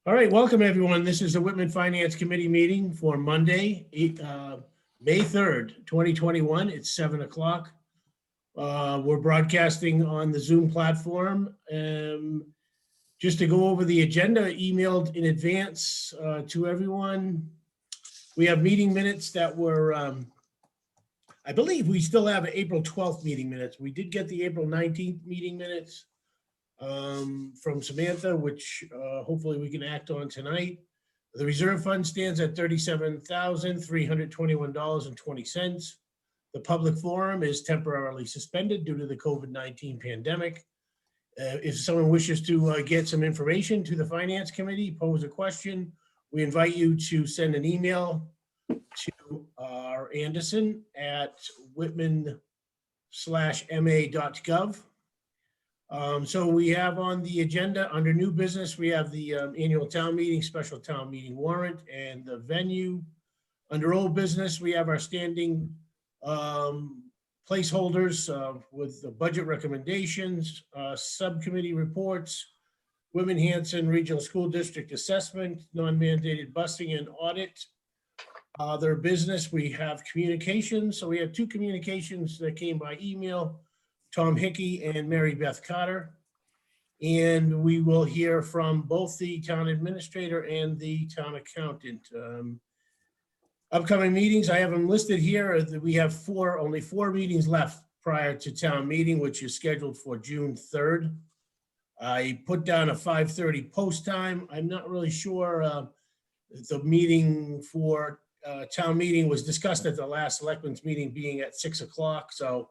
All right, welcome everyone. This is the Whitman Finance Committee meeting for Monday, May 3rd, 2021. It's 7 o'clock. We're broadcasting on the Zoom platform. Just to go over the agenda, emailed in advance to everyone. We have meeting minutes that were, I believe we still have April 12th meeting minutes. We did get the April 19th meeting minutes from Samantha, which hopefully we can act on tonight. The reserve fund stands at $37,321.20. The public forum is temporarily suspended due to the COVID-19 pandemic. If someone wishes to get some information to the Finance Committee, pose a question, we invite you to send an email to Anderson at whitman/ma.gov. So we have on the agenda under new business, we have the annual town meeting, special town meeting warrant and the venue. Under old business, we have our standing placeholders with the budget recommendations, subcommittee reports, Whitman-Hanson Regional School District assessment, non-mandated busing and audit. Other business, we have communications. So we have two communications that came by email, Tom Hickey and Mary Beth Cotter. And we will hear from both the town administrator and the town accountant. Upcoming meetings, I have them listed here. We have only four meetings left prior to town meeting, which is scheduled for June 3rd. I put down a 5:30 post time. I'm not really sure the meeting for town meeting was discussed at the last selectmen's meeting being at 6 o'clock. So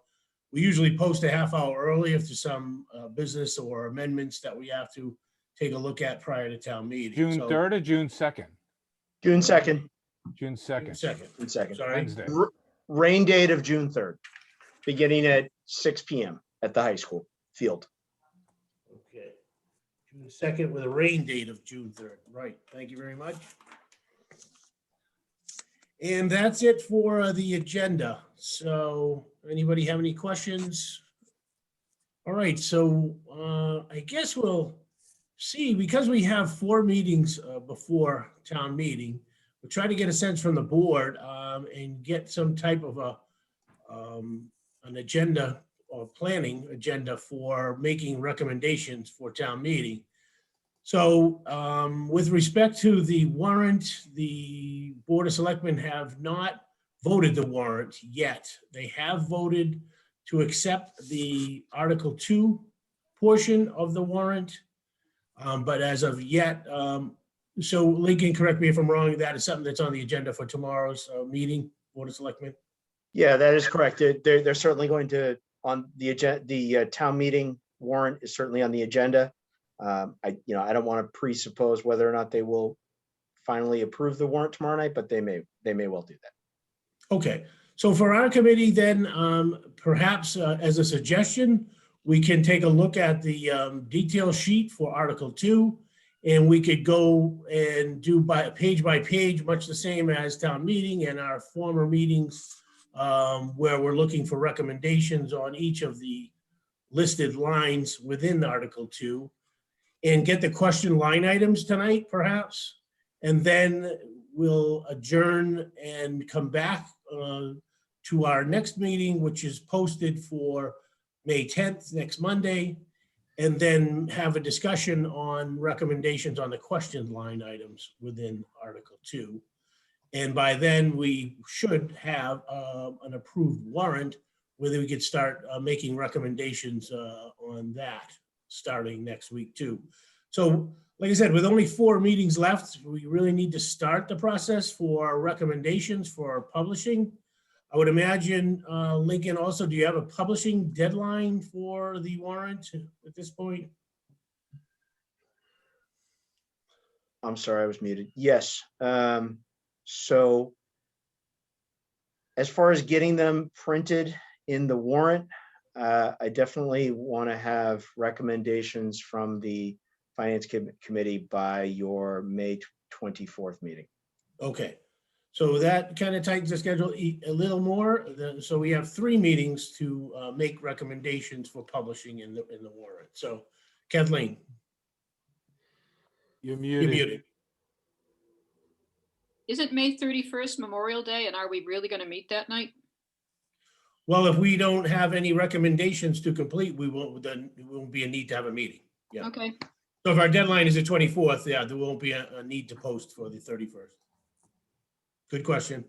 we usually post a half hour early if there's some business or amendments that we have to take a look at prior to town meeting. June 3rd or June 2nd? June 2nd. June 2nd. June 2nd. Sorry. Wednesday. Rain date of June 3rd, beginning at 6 p.m. at the high school field. Okay. June 2nd with a rain date of June 3rd. Right. Thank you very much. And that's it for the agenda. So anybody have any questions? All right, so I guess we'll see, because we have four meetings before town meeting, we'll try to get a sense from the board and get some type of an agenda or planning agenda for making recommendations for town meeting. So with respect to the warrant, the Board of Selectmen have not voted the warrant yet. They have voted to accept the Article 2 portion of the warrant. But as of yet, so Lincoln, correct me if I'm wrong, that is something that's on the agenda for tomorrow's meeting, Board of Selectmen? Yeah, that is correct. They're certainly going to, on the agenda, the town meeting warrant is certainly on the agenda. I don't want to presuppose whether or not they will finally approve the warrant tomorrow night, but they may well do that. Okay, so for our committee then, perhaps as a suggestion, we can take a look at the detail sheet for Article 2, and we could go and do by page, much the same as town meeting and our former meetings, where we're looking for recommendations on each of the listed lines within Article 2. And get the question line items tonight, perhaps, and then we'll adjourn and come back to our next meeting, which is posted for May 10th, next Monday, and then have a discussion on recommendations on the question line items within Article 2. And by then, we should have an approved warrant, whether we could start making recommendations on that starting next week too. So like I said, with only four meetings left, we really need to start the process for recommendations for publishing. I would imagine, Lincoln, also, do you have a publishing deadline for the warrant at this point? I'm sorry, I was muted. Yes. So as far as getting them printed in the warrant, I definitely want to have recommendations from the Finance Committee by your May 24th meeting. Okay, so that kind of tightens the schedule a little more. So we have three meetings to make recommendations for publishing in the warrant. So Kathleen. You're You're muted. muted. Isn't May 31st Memorial Day, and are we really going to meet that night? Well, if we don't have any recommendations to complete, we won't, then it won't be a need to have a meeting. Yeah. Okay, So if our deadline is the 24th, yeah, there won't be a need to post for the 31st. Good question.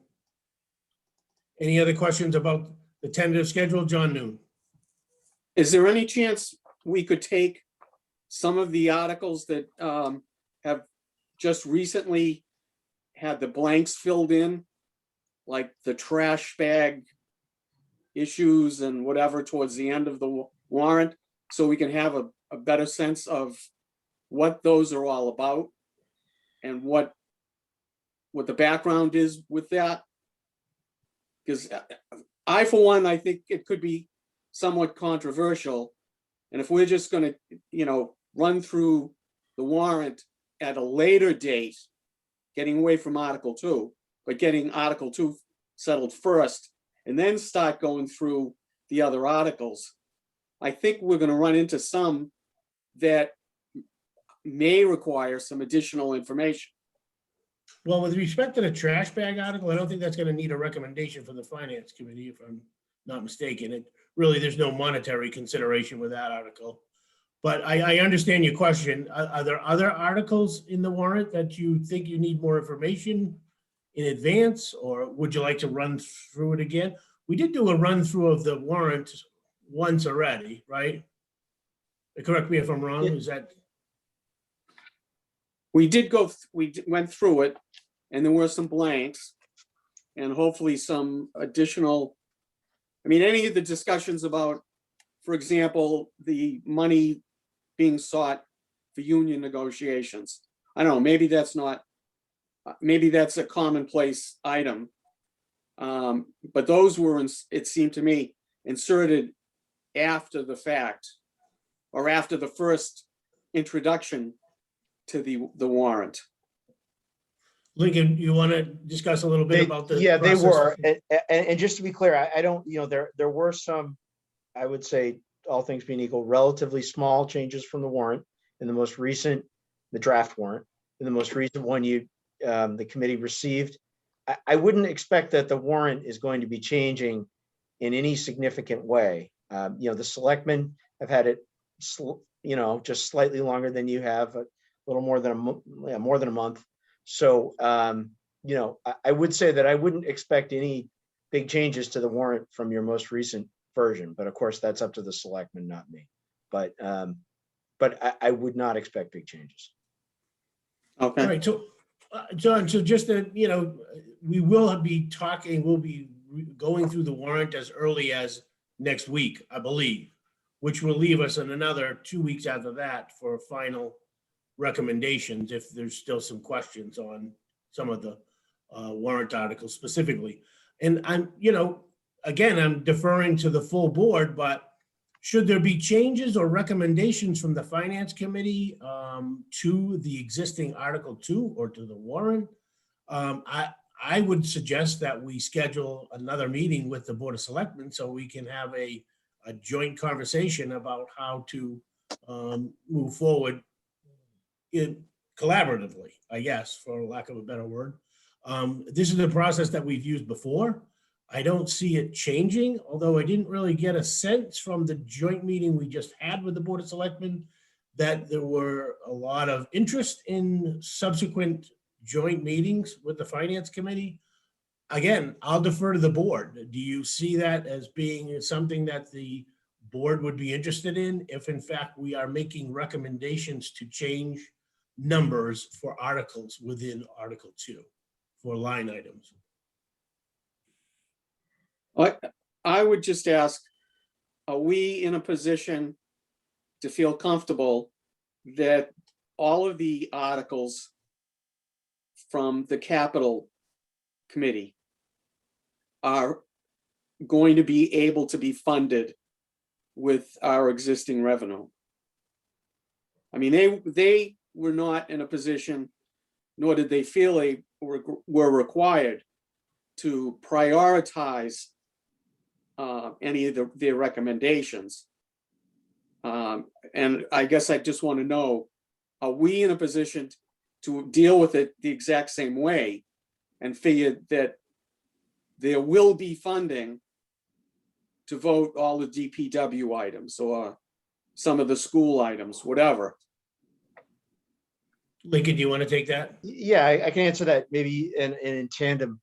Any other questions about the tentative schedule? John Noon. Is there any chance we could take some of the articles that have just recently had the blanks filled in, like the trash bag issues and whatever towards the end of the warrant, so we can have a better sense of what those are all about and what the background is with that? Because I, for one, I think it could be somewhat controversial. And if we're just going to, run through the warrant at a later date, getting away from Article 2, but getting Article 2 settled first, and then start going through the other articles, I think we're going to run into some that may require some additional information. Well, with respect to the trash bag article, I don't think that's going to need a recommendation from the finance committee, if I'm not mistaken. It really, there's no monetary consideration with that article. But I understand your question. Are there other articles in the warrant that you think you need more information in advance, or would you like to run through it again? We did do a run through of the warrant once already, right? Correct me if I'm wrong. Is that? We did we went through it, and there were some blanks, and hopefully some additional, any of the discussions about, for example, the money being sought for union negotiations. I don't know, maybe that's a commonplace item. But those were, it seemed to me, inserted after the fact, or after the first introduction to the warrant. Lincoln, you want to discuss a little bit about the? Yeah, they process? were. And just to be clear, I don't, there were some, I would say, all things being equal, relatively small changes from the warrant in the most recent, the draft warrant, in the most recent one the committee received. I wouldn't expect that the warrant is going to be changing in any significant way. The selectmen have had it, just slightly longer than you have, a little more than a month. So, I would say that I wouldn't expect any big changes to the warrant from your most recent version, but of course that's up to the selectmen, not me. But I would not expect big changes. Okay. All right, so, John, so just that, we will be talking, we'll be going through the warrant as early as next week, I believe, which will leave us in another 2 weeks after that for final recommendations, if there's still some questions on some of the warrant articles specifically. And I'm, again, I'm deferring to the full board, but should there be changes or recommendations from the finance committee to the existing Article 2 or to the warrant, I would suggest that we schedule another meeting with the Board of Selectmen so we can have a joint conversation about how to move forward collaboratively, I guess, for lack of a better word. This is a process that we've used before. I don't see it changing, although I didn't really get a sense from the joint meeting we just had with the Board of Selectmen that there were a lot of interest in subsequent joint meetings with the Finance Committee. Again, I'll defer to the board. Do you see that as being something that the board would be interested in if in fact we are making recommendations to change numbers for articles within Article 2 for line items? I would just ask, are we in a position to feel comfortable that all of the articles from the Capital Committee are going to be able to be funded with our existing revenue? They were not in a position, nor did they feel they were required to prioritize any of their recommendations. And I guess I just want to know, are we in a position to deal with it the exact same way and figured that there will be funding to vote all the DPW items or some of the school items, whatever. Lincoln, do you want to take that? Yeah, I can answer that maybe in tandem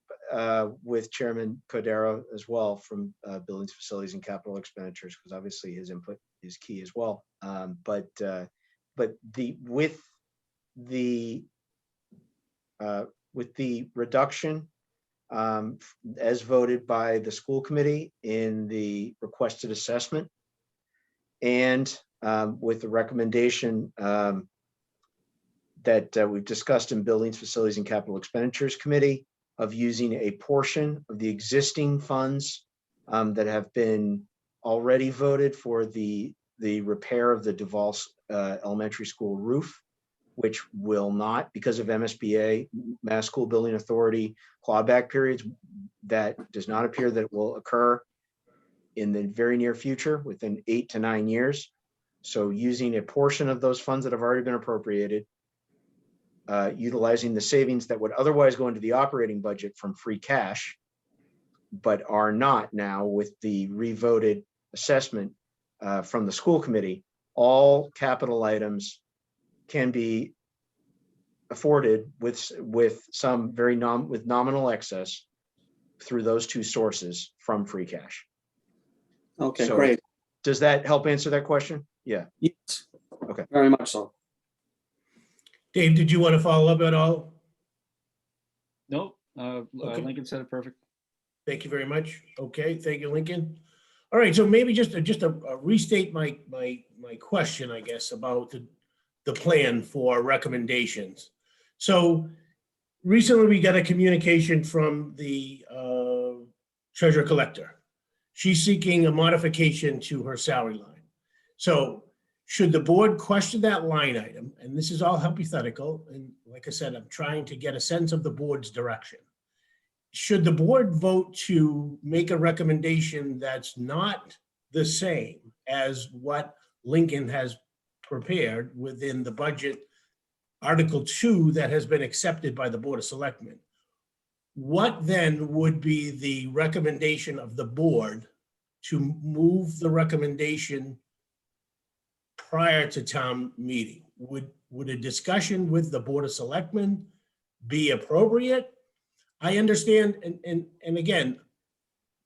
with Chairman Cordero as well from Buildings, Facilities and Capital Expenditures, because obviously his input is key as well. But with the reduction as voted by the school committee in the requested assessment, and with the recommendation that we've discussed in Buildings, Facilities and Capital Expenditures Committee of using a portion of the existing funds that have been already voted for the repair of the Duval Elementary School roof, which will not, because of MSBA, Mass School Building Authority clawback periods, that does not appear that it will occur in the very near future, within 8 to 9 years. So using a portion of those funds that have already been appropriated, utilizing the savings that would otherwise go into the operating budget from free cash, but are not now with the revoted assessment from the school committee, all capital items can be afforded with some very nominal excess through those two sources from free cash. Okay, So, great. Does that help answer that question? Yeah. Yes. Okay. Very much so. Dave, did you want to follow up at all? Nope, Okay. Lincoln said it perfect. Thank you very much. Okay, thank you, Lincoln. All right, so maybe just a restate my question, I guess, about the plan for recommendations. So recently we got a communication from the treasurer collector. She's seeking a modification to her salary line. So should the board question that line item, and this is all hypothetical, and like I said, I'm trying to get a sense of the board's direction. Should the board vote to make a recommendation that's not the same as what Lincoln has prepared within the budget Article 2 that has been accepted by the Board of Selectmen, what then would be the recommendation of the board to move the recommendation prior to town meeting? Would a discussion with the Board of Selectmen be appropriate? I understand, and again,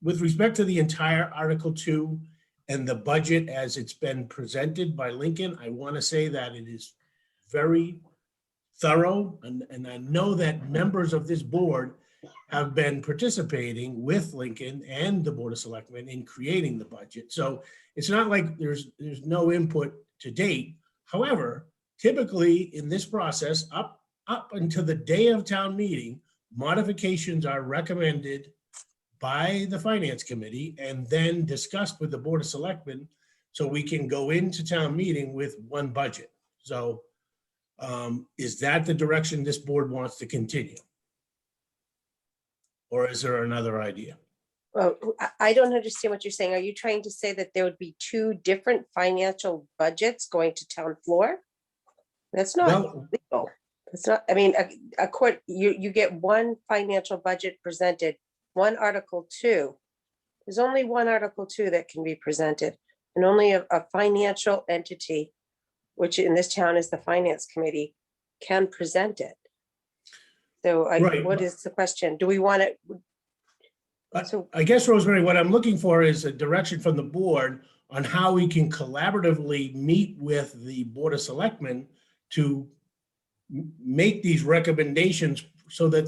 with respect to the entire Article 2 and the budget as it's been presented by Lincoln, I want to say that it is very thorough, and I know that members of this board have been participating with Lincoln and the Board of Selectmen in creating the budget. So it's not like there's no input to date. However, typically in this process, up until the day of town meeting, modifications are recommended by the Finance Committee and then discussed with the Board of Selectmen so we can go into town meeting with one budget. So is that the direction this board wants to continue? Or is there another idea? Well, I don't understand what you're saying. Are you trying to say that there would be two different financial budgets going to town floor? That's not Well, legal. It's not, I mean, a court, you get one financial budget presented, one Article 2. There's only one Article 2 that can be presented, and only a financial entity, which in this town is the Finance Committee, can present it. So Right. what is the question? Do we want it? So I guess, Rosemary, what I'm looking for is a direction from the board on how we can collaboratively meet with the Board of Selectmen to make these recommendations so that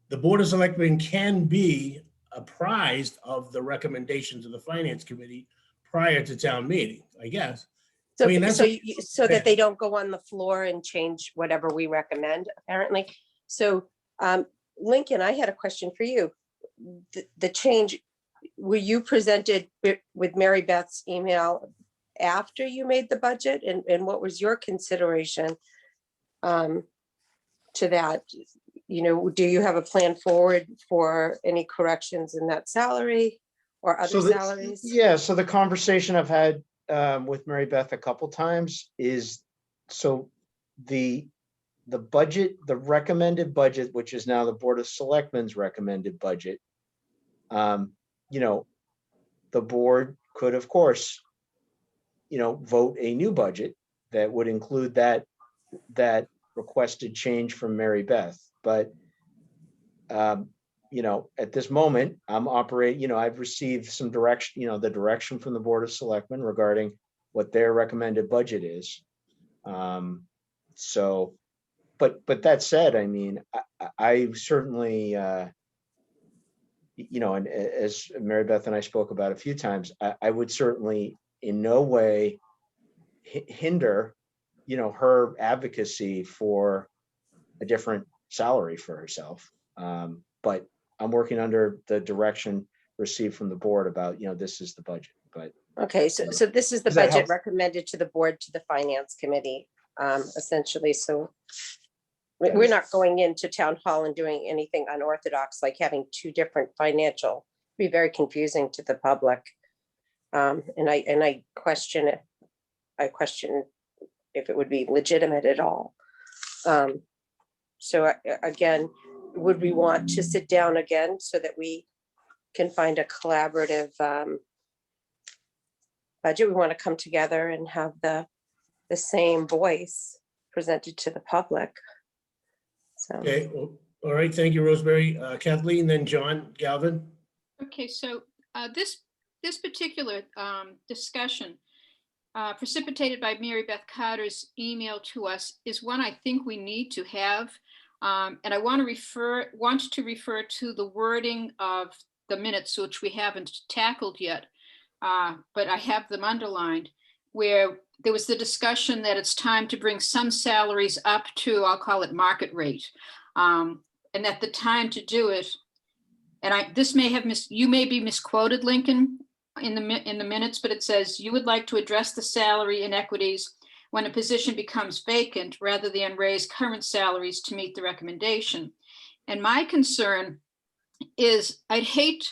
the Board of Selectmen can be apprised of the recommendations of the Finance Committee prior to town meeting, I guess. So, I mean, that's so that they don't go on the floor and change whatever we recommend, apparently. So, Lincoln, I had a question for you. The change, were you presented with Mary Beth's email after you made the budget? And what was your consideration to that? You know, do you have a plan forward for any corrections in that salary or other salaries? Yeah, so the conversation I've had with Mary Beth a couple times is, so the the budget, the recommended budget, which is now the Board of Selectmen's recommended budget, you know, the board could, of course, you know, vote a new budget that would include that requested change from Mary Beth. But, you know, at this moment, I'm operating, you know, I've received some direction, you know, the direction from the Board of Selectmen regarding what their recommended budget is. So, but that said, I mean, I certainly, you know, and as Mary Beth and I spoke about a few times, I would certainly in no way hinder, you know, her advocacy for a different salary for herself. But I'm working under the direction received from the board about, you know, this is the budget, but. Okay, so this is the Does that budget help? recommended to the board, to the finance committee, essentially, so That we're is- not going into town hall and doing anything unorthodox, like having two different financial, be very confusing to the public. And I question it. I question if it would be legitimate at all. So again, would we want to sit down again so that we can find a collaborative budget? We want to come together and have the same voice presented to the public. So, Okay, well, all right, thank you, Rosemary. Kathleen, then John Galvin. Okay, so this particular discussion precipitated by Mary Beth Carter's email to us is one I think we need to have. And I want to refer to the wording of the minutes, which we haven't tackled yet, but I have them underlined, where there was the discussion that it's time to bring some salaries up to, I'll call it market rate. And that the time to do it, and this may have you may be misquoted, Lincoln, in the minutes, but it says you would like to address the salary inequities when a position becomes vacant rather than raise current salaries to meet the recommendation. And my concern is I'd hate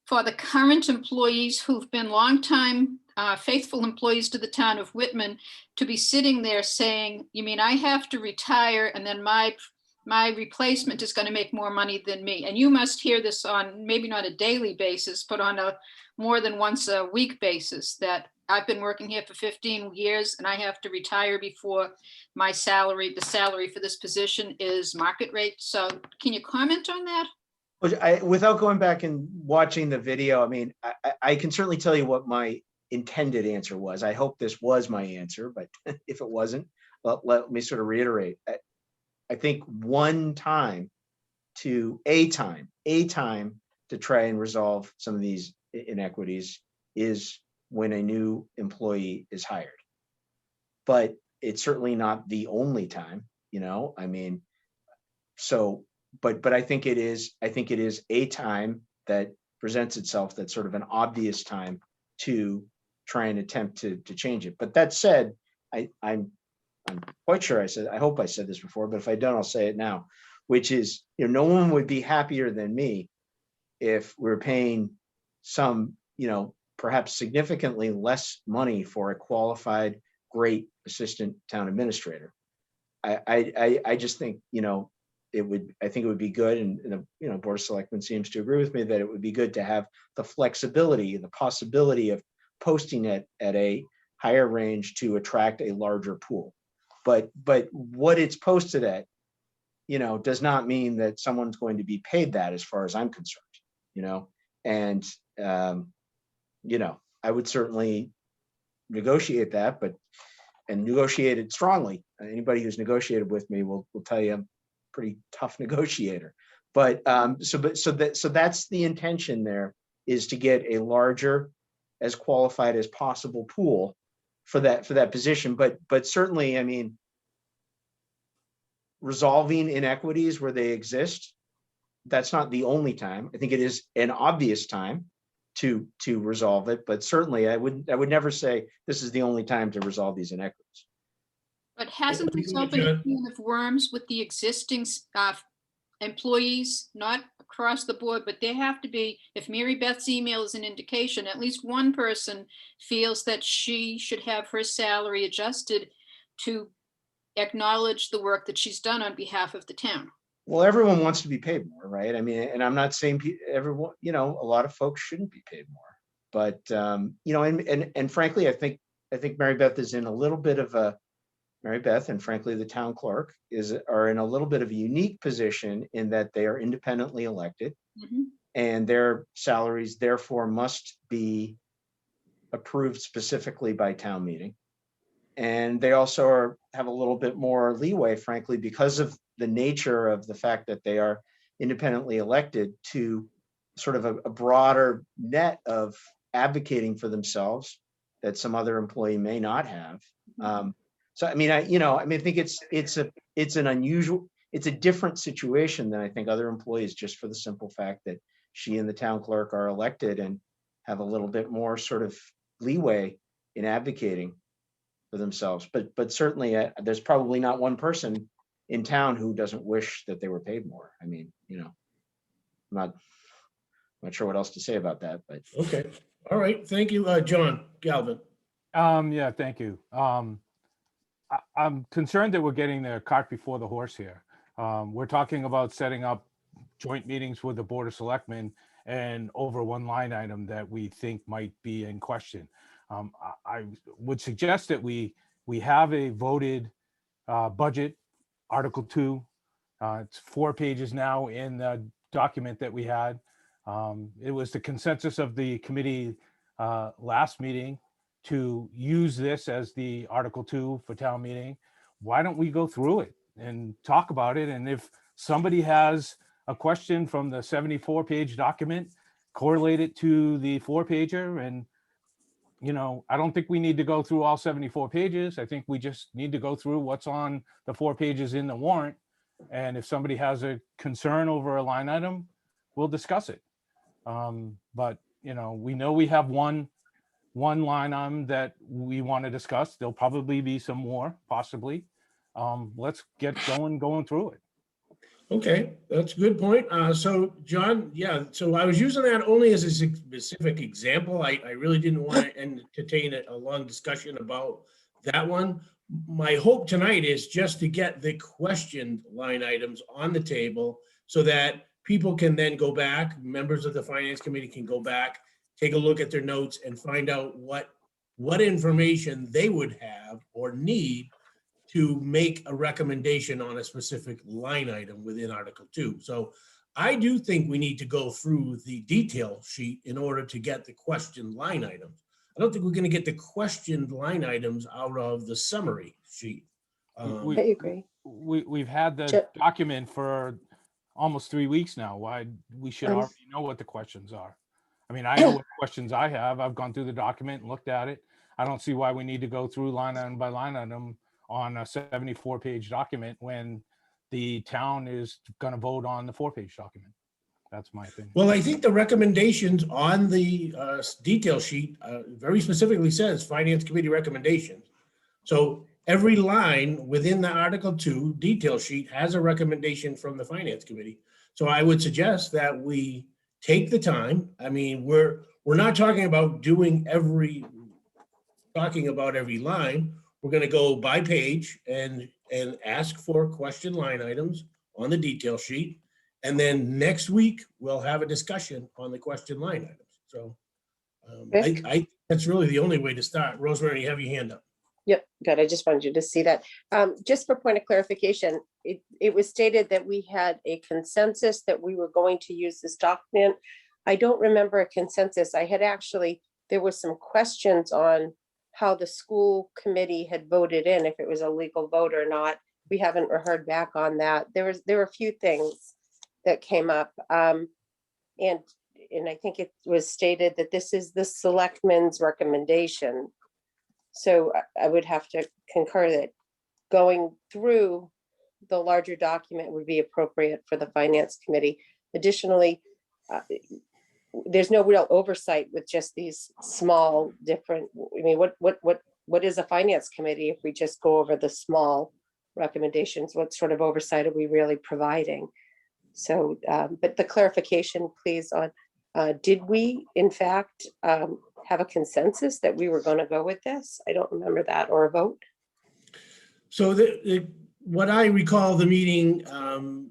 for the current employees who've been longtime faithful employees to the town of Whitman to be sitting there saying, you mean I have to retire and then my replacement is going to make more money than me? And you must hear this on maybe not a daily basis, but on a more than once a week basis, that I've been working here for 15 years and I have to retire before my salary, the salary for this position is market rate. So can you comment on that? Without going back and watching the video, I mean, I can certainly tell you what my intended answer was. I hope this was my answer, but if it wasn't, let me sort of reiterate. I think a time to try and resolve some of these inequities is when a new employee is hired. But it's certainly not the only time, you know, I mean, so, but I think it is a time that presents itself that's sort of an obvious time to try and attempt to change it. But that said, I'm quite sure I hope I said this before, but if I don't, I'll say it now, which is, you know, no one would be happier than me if we're paying some, you know, perhaps significantly less money for a qualified, great assistant town administrator. I just think, you know, I think it would be good, and the, you know, Board of Selectmen seems to agree with me that it would be good to have the flexibility, the possibility of posting it at a higher range to attract a larger pool. But what it's posted at, you know, does not mean that someone's going to be paid that, as far as I'm concerned, you know, and, you know, I would certainly negotiate that, and negotiate it strongly. Anybody who's negotiated with me will tell you I'm a pretty tough negotiator. But so that's the intention there, is to get a larger, as qualified as possible pool for that position. But certainly, I mean, resolving inequities where they exist, that's not the only time. I think it is an obvious time to resolve it, but certainly I would never say this is the only time to resolve these inequities. But hasn't this opened a can of worms with the existing employees, not across the board, but there have to be, if Mary Beth's email is an indication, at least one person feels that she should have her salary adjusted to acknowledge the work that she's done on behalf of the town. Well, everyone wants to be paid more, right? I mean, and I'm not saying everyone, a lot of folks shouldn't be paid more, but and frankly, I think Mary Beth is in a little bit of a Mary Beth and frankly the town clerk are in a little bit of a unique position in that they are independently elected, and their salaries therefore must be approved specifically by town meeting. And they also have a little bit more leeway, frankly, because of the nature of the fact that they are independently elected, to sort of a broader net of advocating for themselves that some other employee may not have. So I mean, I think it's a different situation than I think other employees, just for the simple fact that she and the town clerk are elected and have a little bit more sort of leeway in advocating for themselves. But certainly there's probably not one person in town who doesn't wish that they were paid more. I mean, I'm not sure what else to say about that, but. Okay, all right, thank you, John Galvin. Yeah, thank you. I'm concerned that we're getting the cart before the horse here. We're talking about setting up joint meetings with the Board of Selectmen and over one line item that we think might be in question. I would suggest that we have a voted budget, Article 2. It's 4 pages now in the document that we had. It was the consensus of the committee last meeting to use this as the Article 2 for town meeting. Why don't we go through it and talk about it? And if somebody has a question from the 74-page document, correlate it to the 4-pager. And, I don't think we need to go through all 74 pages. I think we just need to go through what's on the 4 pages in the warrant. And if somebody has a concern over a line item, we'll discuss it. But, we know we have one line item that we want to discuss. There'll probably be some more, possibly. Let's get going through it. Okay, that's a good point. So John, yeah, so I was using that only as a specific example. I really didn't want to entertain a long discussion about that one. My hope tonight is just to get the questioned line items on the table so that people can then go back, members of the Finance Committee can go back, take a look at their notes and find out what information they would have or need to make a recommendation on a specific line item within Article 2. So I do think we need to go through the detail sheet in order to get the questioned line items. I don't think we're going to get the questioned line items out of the summary sheet. I agree. We've had the document for almost 3 weeks now. Why we should already know what the questions are. I mean, I know what questions I have. I've gone through the document and looked at it. I don't see why we need to go through line item by line item on a 74-page document when the town is going to vote on the 4-page document. That's my opinion. Well, I think the recommendations on the detail sheet very specifically says Finance Committee recommendations. So every line within the Article 2 detail sheet has a recommendation from the Finance Committee. So I would suggest that we take the time. I mean, we're not talking about talking about every line. We're going to go by page and ask for question line items on the detail sheet. And then next week, we'll have a discussion on the question line items. So I that's really the only way to start. Rosemary, you have your hand up. Yep, good. I just wanted you to see that. Just for point of clarification, it was stated that we had a consensus that we were going to use this document. I don't remember a consensus. There was some questions on how the school committee had voted in, if it was a legal vote or not. We haven't heard back on that. There were a few things that came up. And I think it was stated that this is the selectmen's recommendation. So I would have to concur that going through the larger document would be appropriate for the Finance Committee. Additionally, there's no real oversight with just these small different, I mean, what is a Finance Committee if we just go over the small recommendations? What sort of oversight are we really providing? So, but the clarification, please, on did we in fact have a consensus that we were going to go with this? I don't remember that, or a vote. So what I recall the meeting,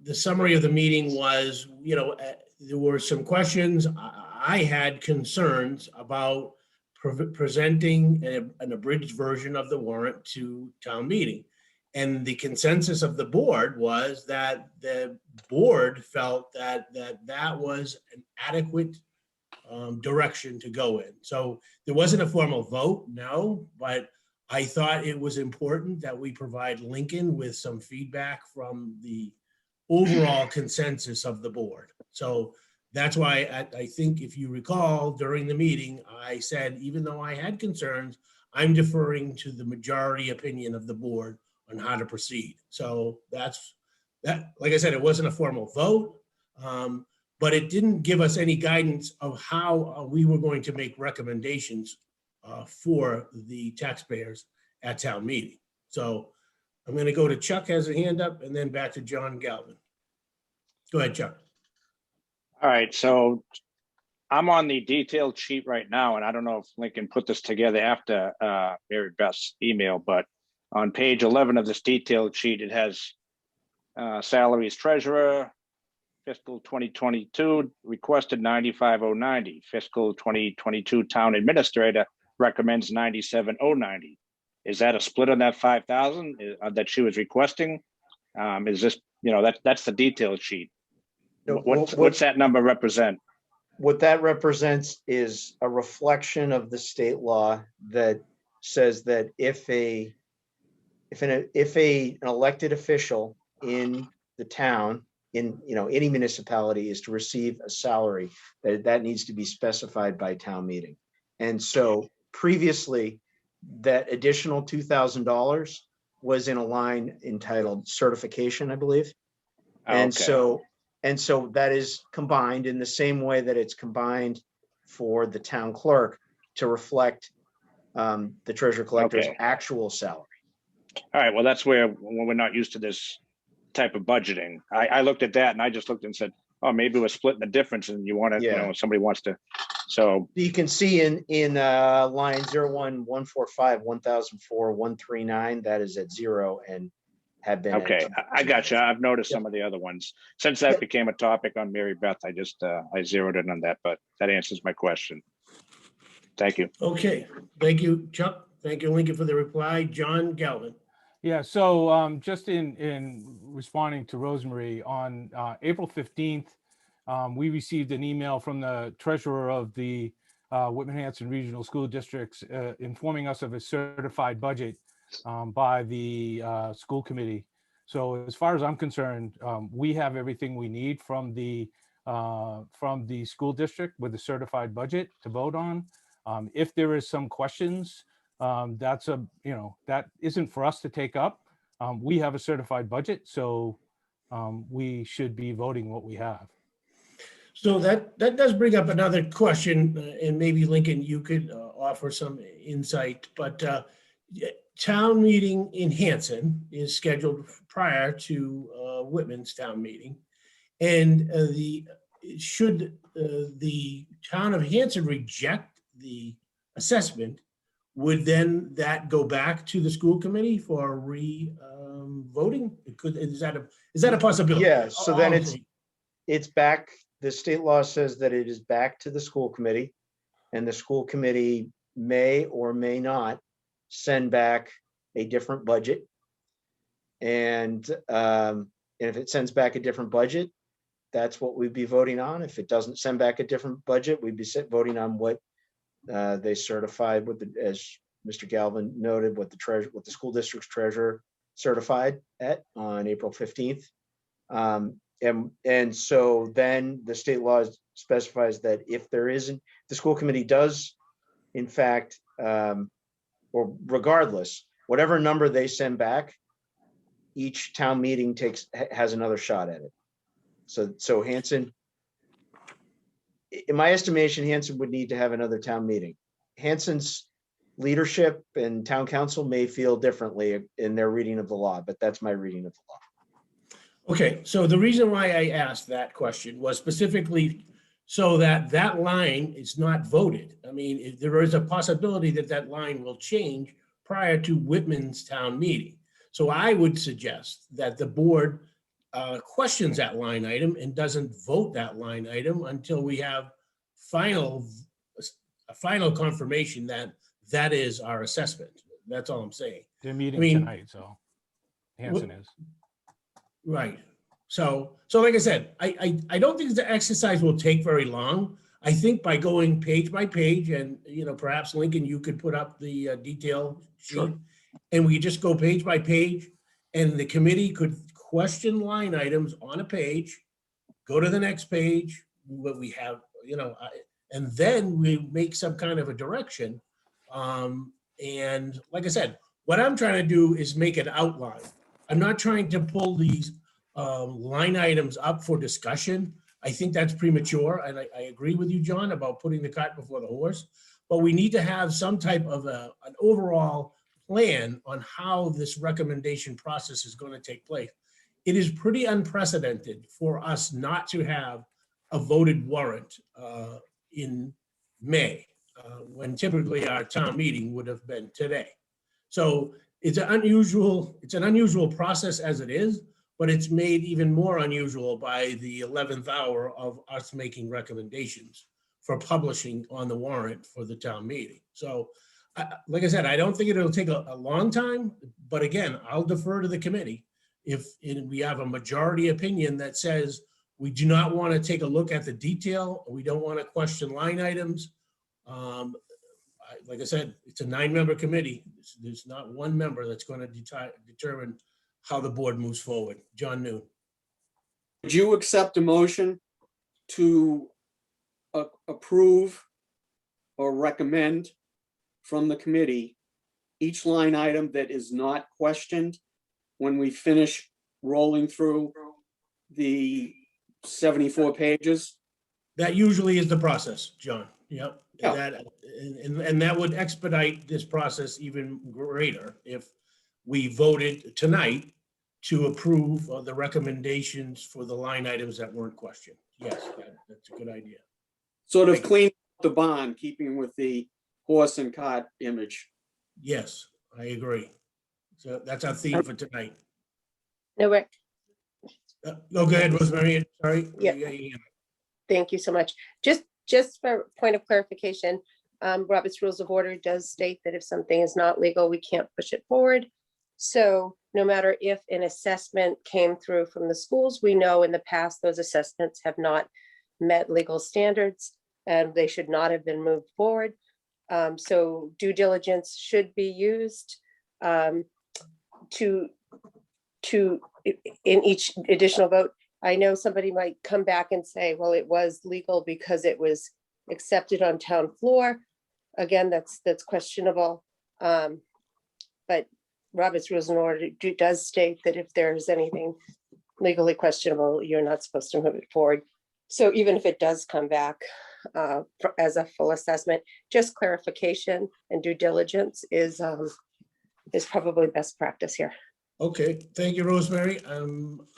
the summary of the meeting was, there were some questions. I had concerns about presenting an abridged version of the warrant to town meeting. And the consensus of the board was that the board felt that was an adequate direction to go in. So there wasn't a formal vote, no, but I thought it was important that we provide Lincoln with some feedback from the overall consensus of the board. So that's why I think if you recall during the meeting, I said, even though I had concerns, I'm deferring to the majority opinion of the board on how to proceed. So that's that. Like I said, it wasn't a formal vote, but it didn't give us any guidance of how we were going to make recommendations for the taxpayers at town meeting. So I'm going to go to Chuck has a hand up and then back to John Galvin. Go ahead, Chuck. All right, so I'm on the detailed sheet right now, and I don't know if Lincoln put this together after Mary Beth's email, but on page 11 of this detailed sheet, it has salaries treasurer, fiscal 2022 requested 95,090, fiscal 2022 town administrator recommends 97,090. Is that a split on that 5,000 that she was requesting? Is this, that's the detailed sheet. No, What's that number represent? What that represents is a reflection of the state law that says that if an elected official in the town, in any municipality, is to receive a salary, that needs to be specified by town meeting. And so previously, that additional $2,000 was in a line entitled certification, I believe. And so that is combined in the same way that it's combined for the town clerk to reflect the treasurer collector's actual salary. All right, well, that's where when we're not used to this type of budgeting. I looked at that and I just looked and said, oh, maybe we're splitting the difference and you want to, somebody wants to. So you can see in line 01145, 1004, 139, that is at 0 and have been. Okay, I got you. I've noticed some of the other ones. Since that became a topic on Mary Beth, I just, I zeroed in on that, but that answers my question. Thank you. Okay, thank you, Chuck. Thank you, Lincoln, for the reply. John Galvin. Yeah, so just in responding to Rosemary, on April 15th, we received an email from the treasurer of the Whitman-Hanson Regional School Districts informing us of a certified budget by the school committee. So as far as I'm concerned, we have everything we need from the school district with a certified budget to vote on. If there is some questions, that isn't for us to take up. We have a certified budget, so we should be voting what we have. So that does bring up another question, and maybe Lincoln, you could offer some insight, but town meeting in Hanson is scheduled prior to Whitman's town meeting. And should the town of Hanson reject the assessment, would then that go back to the school committee for voting? Is that a possibility? Yeah, so then it's back. The state law says that it is back to the school committee, and the school committee may or may not send back a different budget. And if it sends back a different budget, that's what we'd be voting on. If it doesn't send back a different budget, we'd be voting on what they certified with as Mr. Galvin noted, what the school district's treasurer certified at on April 15th. And so then the state law specifies that if there isn't, the school committee does, in fact, or regardless, whatever number they send back, each town meeting has another shot at it. So Hanson, in my estimation, Hanson would need to have another town meeting. Hanson's leadership and town council may feel differently in their reading of the law, but that's my reading of the law. Okay, so the reason why I asked that question was specifically so that line is not voted. I mean, there is a possibility that line will change prior to Whitman's town meeting. So I would suggest that the board questions that line item and doesn't vote that line item until we have a final confirmation that that is our assessment. That's all I'm saying. They're meeting mean, tonight, so Hanson is. Right. So like I said, I don't think the exercise will take very long. I think by going page by page and, perhaps Lincoln, you could put up the detail sheet. Sure. And we just go page by page and the committee could question line items on a page, go to the next page, what we have, and then we make some kind of a direction. And like I said, what I'm trying to do is make an outline. I'm not trying to pull these line items up for discussion. I think that's premature, and I agree with you, John, about putting the cart before the horse. But we need to have some type of an overall plan on how this recommendation process is going to take place. It is pretty unprecedented for us not to have a voted warrant in May, when typically our town meeting would have been today. So it's an unusual process as it is, but it's made even more unusual by the 11th hour of us making recommendations for publishing on the warrant for the town meeting. So like I said, I don't think it'll take a long time, but again, I'll defer to the committee. If we have a majority opinion that says we do not want to take a look at the detail, we don't want to question line items. Like I said, it's a 9-member committee. There's not one member that's going to determine how the board moves forward. John Noon. Would you accept a motion to approve or recommend from the committee each line item that is not questioned when we finish rolling through the 74 pages? That usually is the process, John. Yep. Yeah. And that would expedite this process even greater if we voted tonight to approve of the recommendations for the line items that weren't questioned. Yes, that's a good idea. Sort of clean up the bond, keeping with the horse and cart image. Yes, I agree. So that's our theme for tonight. No, Rick, Go ahead, Rosemary. Sorry. Yeah. Thank you so much. Just for point of clarification, Robert's Rules of Order does state that if something is not legal, we can't push it forward. So no matter if an assessment came through from the schools, we know in the past those assessments have not met legal standards and they should not have been moved forward. So due diligence should be used to in each additional vote. I know somebody might come back and say, well, it was legal because it was accepted on town floor. Again, that's questionable. But Robert's Rules and Order does state that if there's anything legally questionable, you're not supposed to move it forward. So even if it does come back as a full assessment, just clarification and due diligence is probably best practice here. Okay, thank you, Rosemary.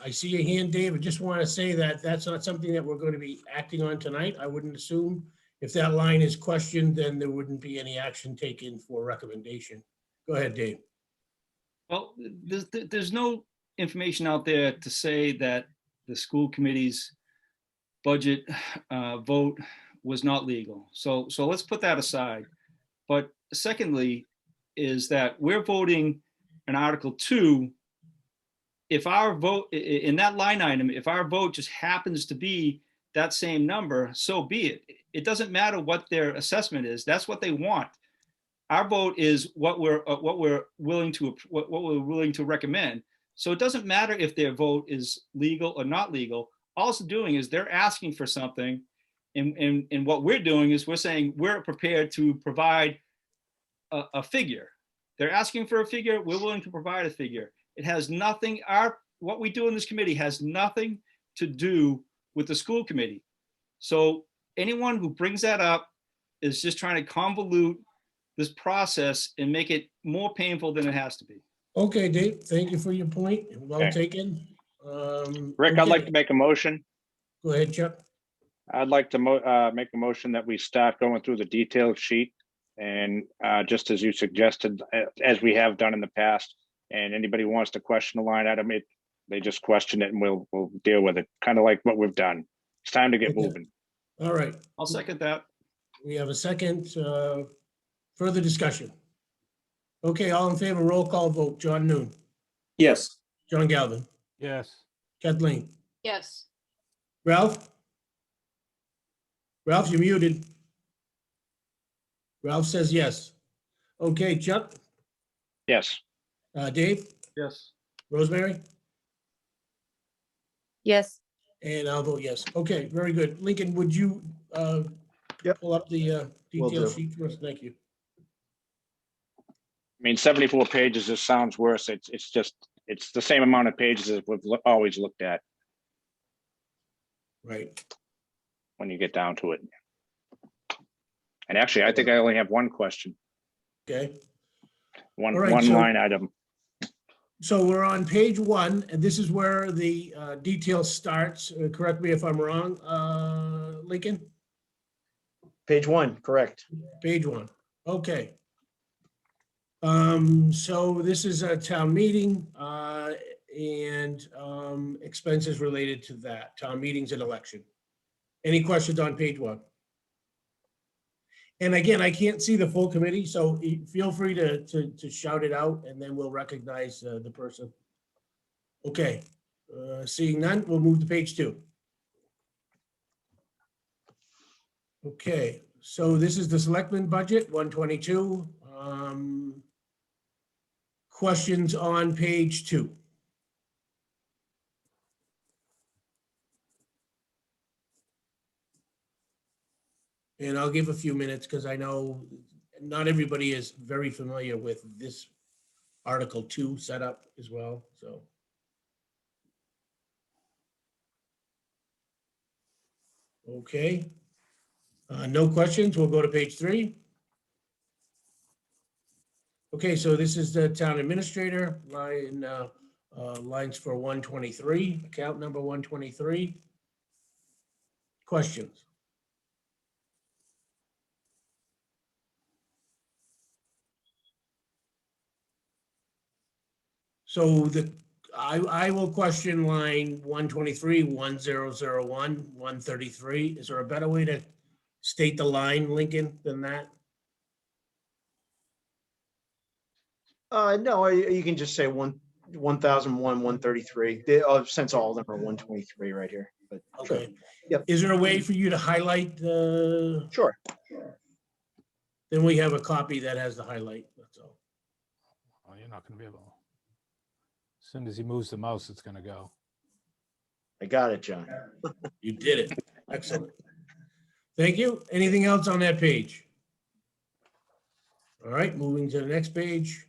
I see your hand, Dave. I just want to say that that's not something that we're going to be acting on tonight. I wouldn't assume if that line is questioned, then there wouldn't be any action taken for recommendation. Go ahead, Dave. Well, there's no information out there to say that the school committee's budget vote was not legal. So let's put that aside. But secondly, is that we're voting in Article 2. If our vote in that line item, if our vote just happens to be that same number, so be it. It doesn't matter what their assessment is. That's what they want. Our vote is what we're willing to recommend. So it doesn't matter if their vote is legal or not legal. All it's doing is they're asking for something, and what we're doing is we're saying we're prepared to provide a figure. They're asking for a figure. We're willing to provide a figure. It has nothing. What we do in this committee has nothing to do with the school committee. So anyone who brings that up is just trying to convolute this process and make it more painful than it has to be. Okay, Dave, thank you for your point. Well Okay. taken. Rick, I'd like okay. to make a motion. Go ahead, Chuck. I'd like to make a motion that we start going through the detailed sheet and just as you suggested, as we have done in the past, And anybody who wants to question the line item, they just question it and we'll deal with it, kind of like what we've done. It's time to get Okay. moving. All right, I'll second that. we have a second. Further discussion. Okay, all in favor, roll call vote. John Noon, Yes. John Galvin, Yes. Kathleen, Yes. Ralph? Ralph, you're muted. Ralph says yes. Okay, Chuck, Yes. Dave, Yes. Rosemary, Yes, and I'll vote yes. Okay, very good. Lincoln, would you Yep. pull up the Will detail do. sheet for us? Thank you. I mean, 74 pages, this sounds worse. It's the same amount of pages as we've always looked at Right. when you get down to it. And actually, I think I only have one question, Okay. one All right, so- line item. So we're on page 1, and this is where the detail starts. Correct me if I'm wrong, Lincoln? Page 1, correct. Page 1. Okay. So this is a town meeting and expenses related to that, town meetings and election. Any questions on page 1? And again, I can't see the full committee, so feel free to shout it out and then we'll recognize the person. Okay, seeing none, we'll move to page 2. Okay, so this is the selectmen budget, 122. Questions on page 2? And I'll give a few minutes because I know not everybody is very familiar with this Article 2 setup as well, so. Okay. No questions, we'll go to page 3. Okay, so this is the town administrator, lines for 123, account number 123. Questions? So I will question line 123, 1001, 133. Is there a better way to state the line, Lincoln, than that? No, you can just say 1001, 133. Since all of them are 123 right here, but sure. Okay. Yep. Is there a way for you to highlight Sure. then we have a copy that has the highlight, that's all. Oh, you're not gonna be able. As soon as he moves the mouse, it's gonna go. I got it, John. You did it. Excellent. Thank you. Anything else on that page? All right, moving to the next page.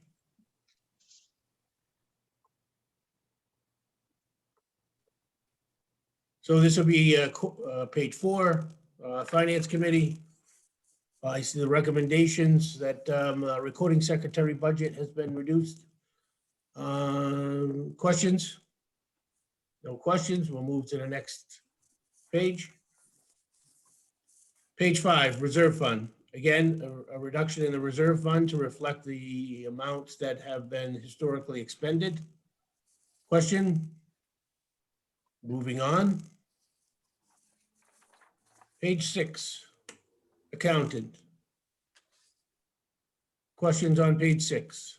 So this will be page 4, Finance Committee. I see the recommendations that recording secretary budget has been reduced. Questions? No questions. We'll move to the next page. Page 5, reserve fund. Again, a reduction in the reserve fund to reflect the amounts that have been historically expended. Question? Moving on. Page 6, accountant. Questions on page 6?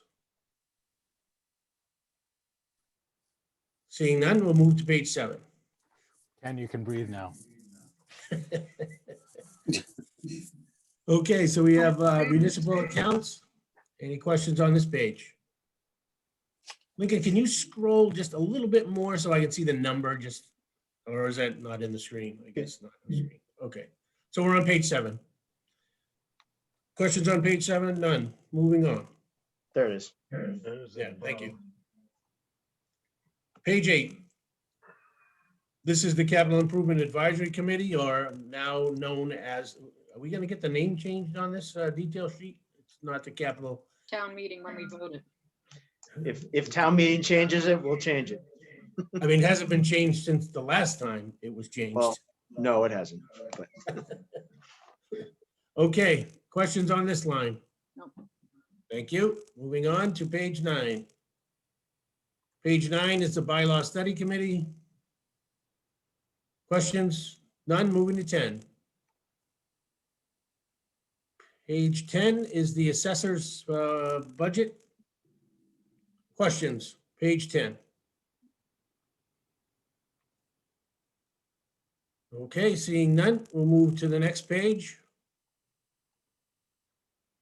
Seeing none, we'll move to page 7. Ken, you can breathe now. Okay, so we have municipal accounts. Any questions on this page? Lincoln, can you scroll just a little bit more so I can see the number just, or is that not in the screen? I guess not in the screen. Okay, so we're on page 7. Questions on page 7? None. Moving on. There it is. Yeah, thank you. Page 8. This is the Capital Improvement Advisory Committee, or now known as, are we gonna get the name changed on this detail sheet? It's not the capital. Town meeting when we voted. If town meeting changes it, we'll change it. I mean, it hasn't been changed since the last time it was changed. Well, no, it hasn't. But Okay, questions on this line? No. Thank you. Moving on to page 9. Page 9 is the bylaw study committee. Questions? None. Moving to 10. Page 10 is the assessor's budget. Questions? Page 10. Okay, seeing none, we'll move to the next page.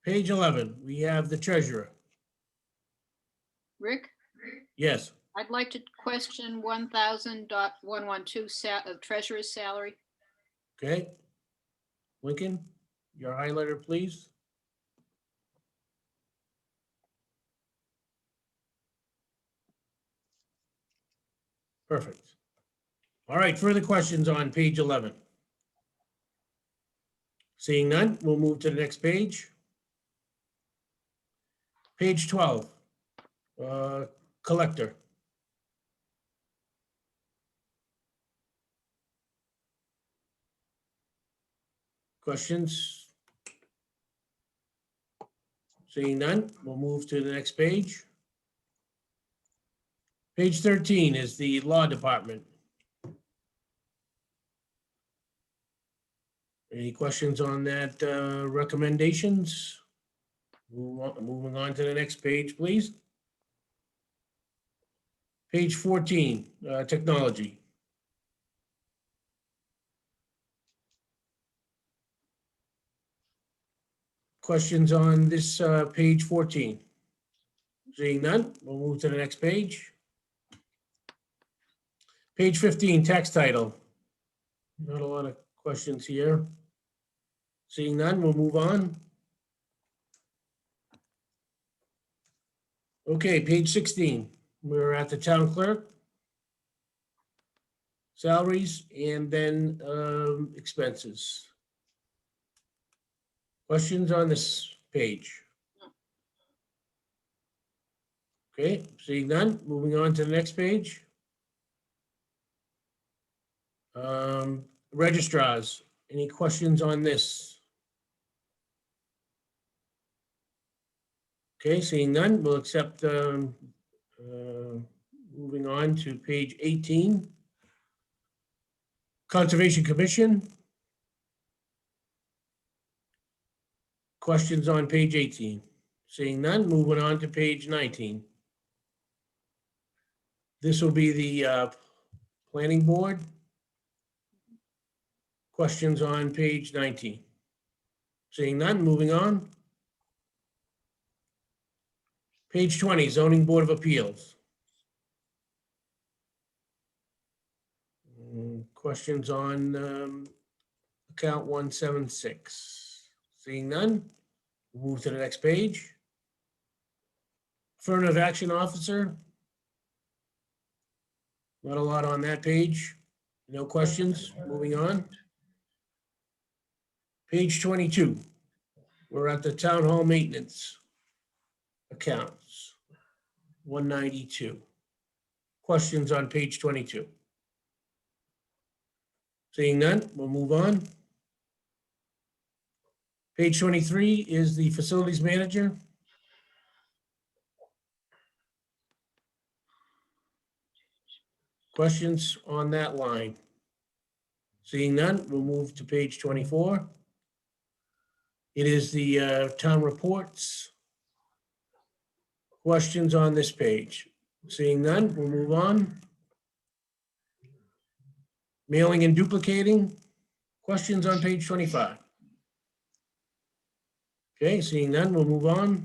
Page 11, we have the treasurer. Rick, Yes. I'd like to question 1000.112 treasurer's salary. Okay. Lincoln, your highlighter, please. Perfect. All right, further questions on page 11? Seeing none, we'll move to the next page. Page 12, collector. Questions? Seeing none, we'll move to the next page. Page 13 is the law department. Any questions on that recommendations? Moving on to the next page, please. Page 14, technology. Questions on this page 14? Seeing none, we'll move to the next page. Page 15, tax title. Not a lot of questions here. Seeing none, we'll move on. Okay, page 16, we're at the town clerk. Salaries and then expenses. Questions on this page? Okay, seeing none, moving on to the next page. Registrars, any questions on this? Okay, seeing none, we'll accept, moving on to page 18. Conservation Commission. Questions on page 18? Seeing none, moving on to page 19. This will be the planning board. Questions on page 19? Seeing none, moving on. Page 20, zoning board of appeals. Questions on account 176? Seeing none, we'll move to the next page. Affirmative action officer. Not a lot on that page. No questions, moving on. Page 22, we're at the town hall maintenance accounts, 192. Questions on page 22? Seeing none, we'll move on. Page 23 is the facilities manager. Questions on that line? Seeing none, we'll move to page 24. It is the town reports. Questions on this page? Seeing none, we'll move on. Mailing and duplicating. Questions on page 25? Okay, seeing none, we'll move on.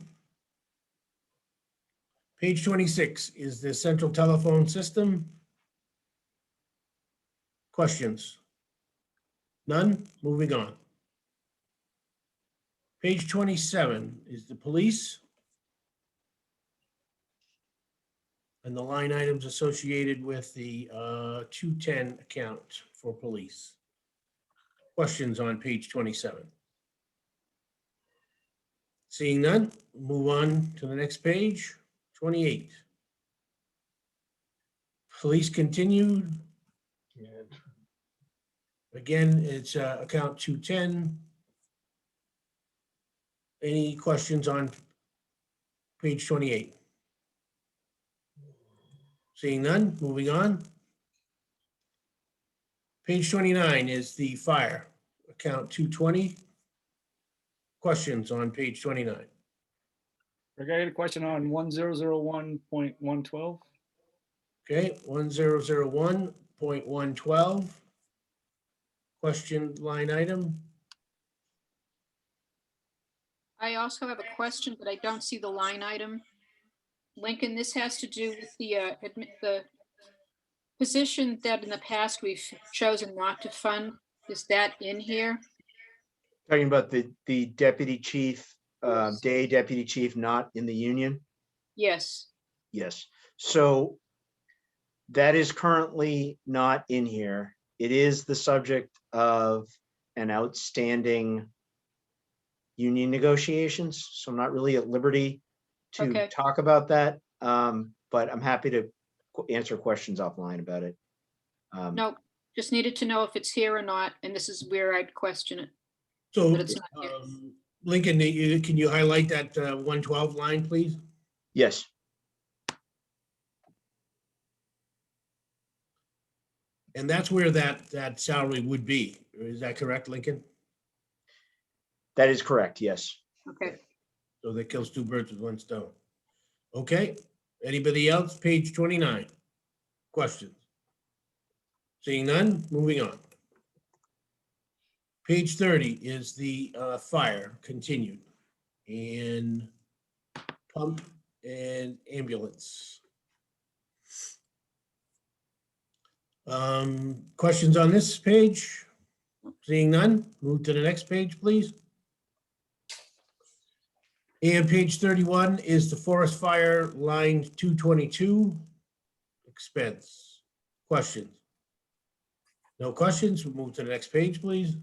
Page 26 is the central telephone system. Questions? None, moving on. Page 27 is the police. And the line items associated with the 210 account for police. Questions on page 27? Seeing none, move on to the next page, 28. Police continued. Again, it's account 210. Any questions on page 28? Seeing none, moving on. Page 29 is the fire, account 220. Questions on page 29? Rick, I got a question on 1001.112. Okay, 1001.112. Question line item. I also have a question, but I don't see the line item. Lincoln, this has to do with the position that in the past we've chosen not to fund. Is that in here? Talking about the deputy chief, day deputy chief not in the union? Yes. Yes. So that is currently not in here. It is the subject of an outstanding union negotiations, so I'm not really at liberty to Okay. talk about that. But I'm happy to answer questions offline about it. Nope, just needed to know if it's here or not, and this is where I'd question it. So, But it's not here. Lincoln, can you highlight that 112 line, please? Yes, And that's where that salary would be. Is that correct, Lincoln? that is correct. Yes. Okay. So that kills two birds with one stone. Okay, anybody else? Page 29. Questions? Seeing none, moving on. Page 30 is the fire continued and pump and ambulance. Questions on this page? Seeing none, move to the next page, please. And page 31 is the forest fire line 222 expense. Questions? No questions, we'll move to the next page, please.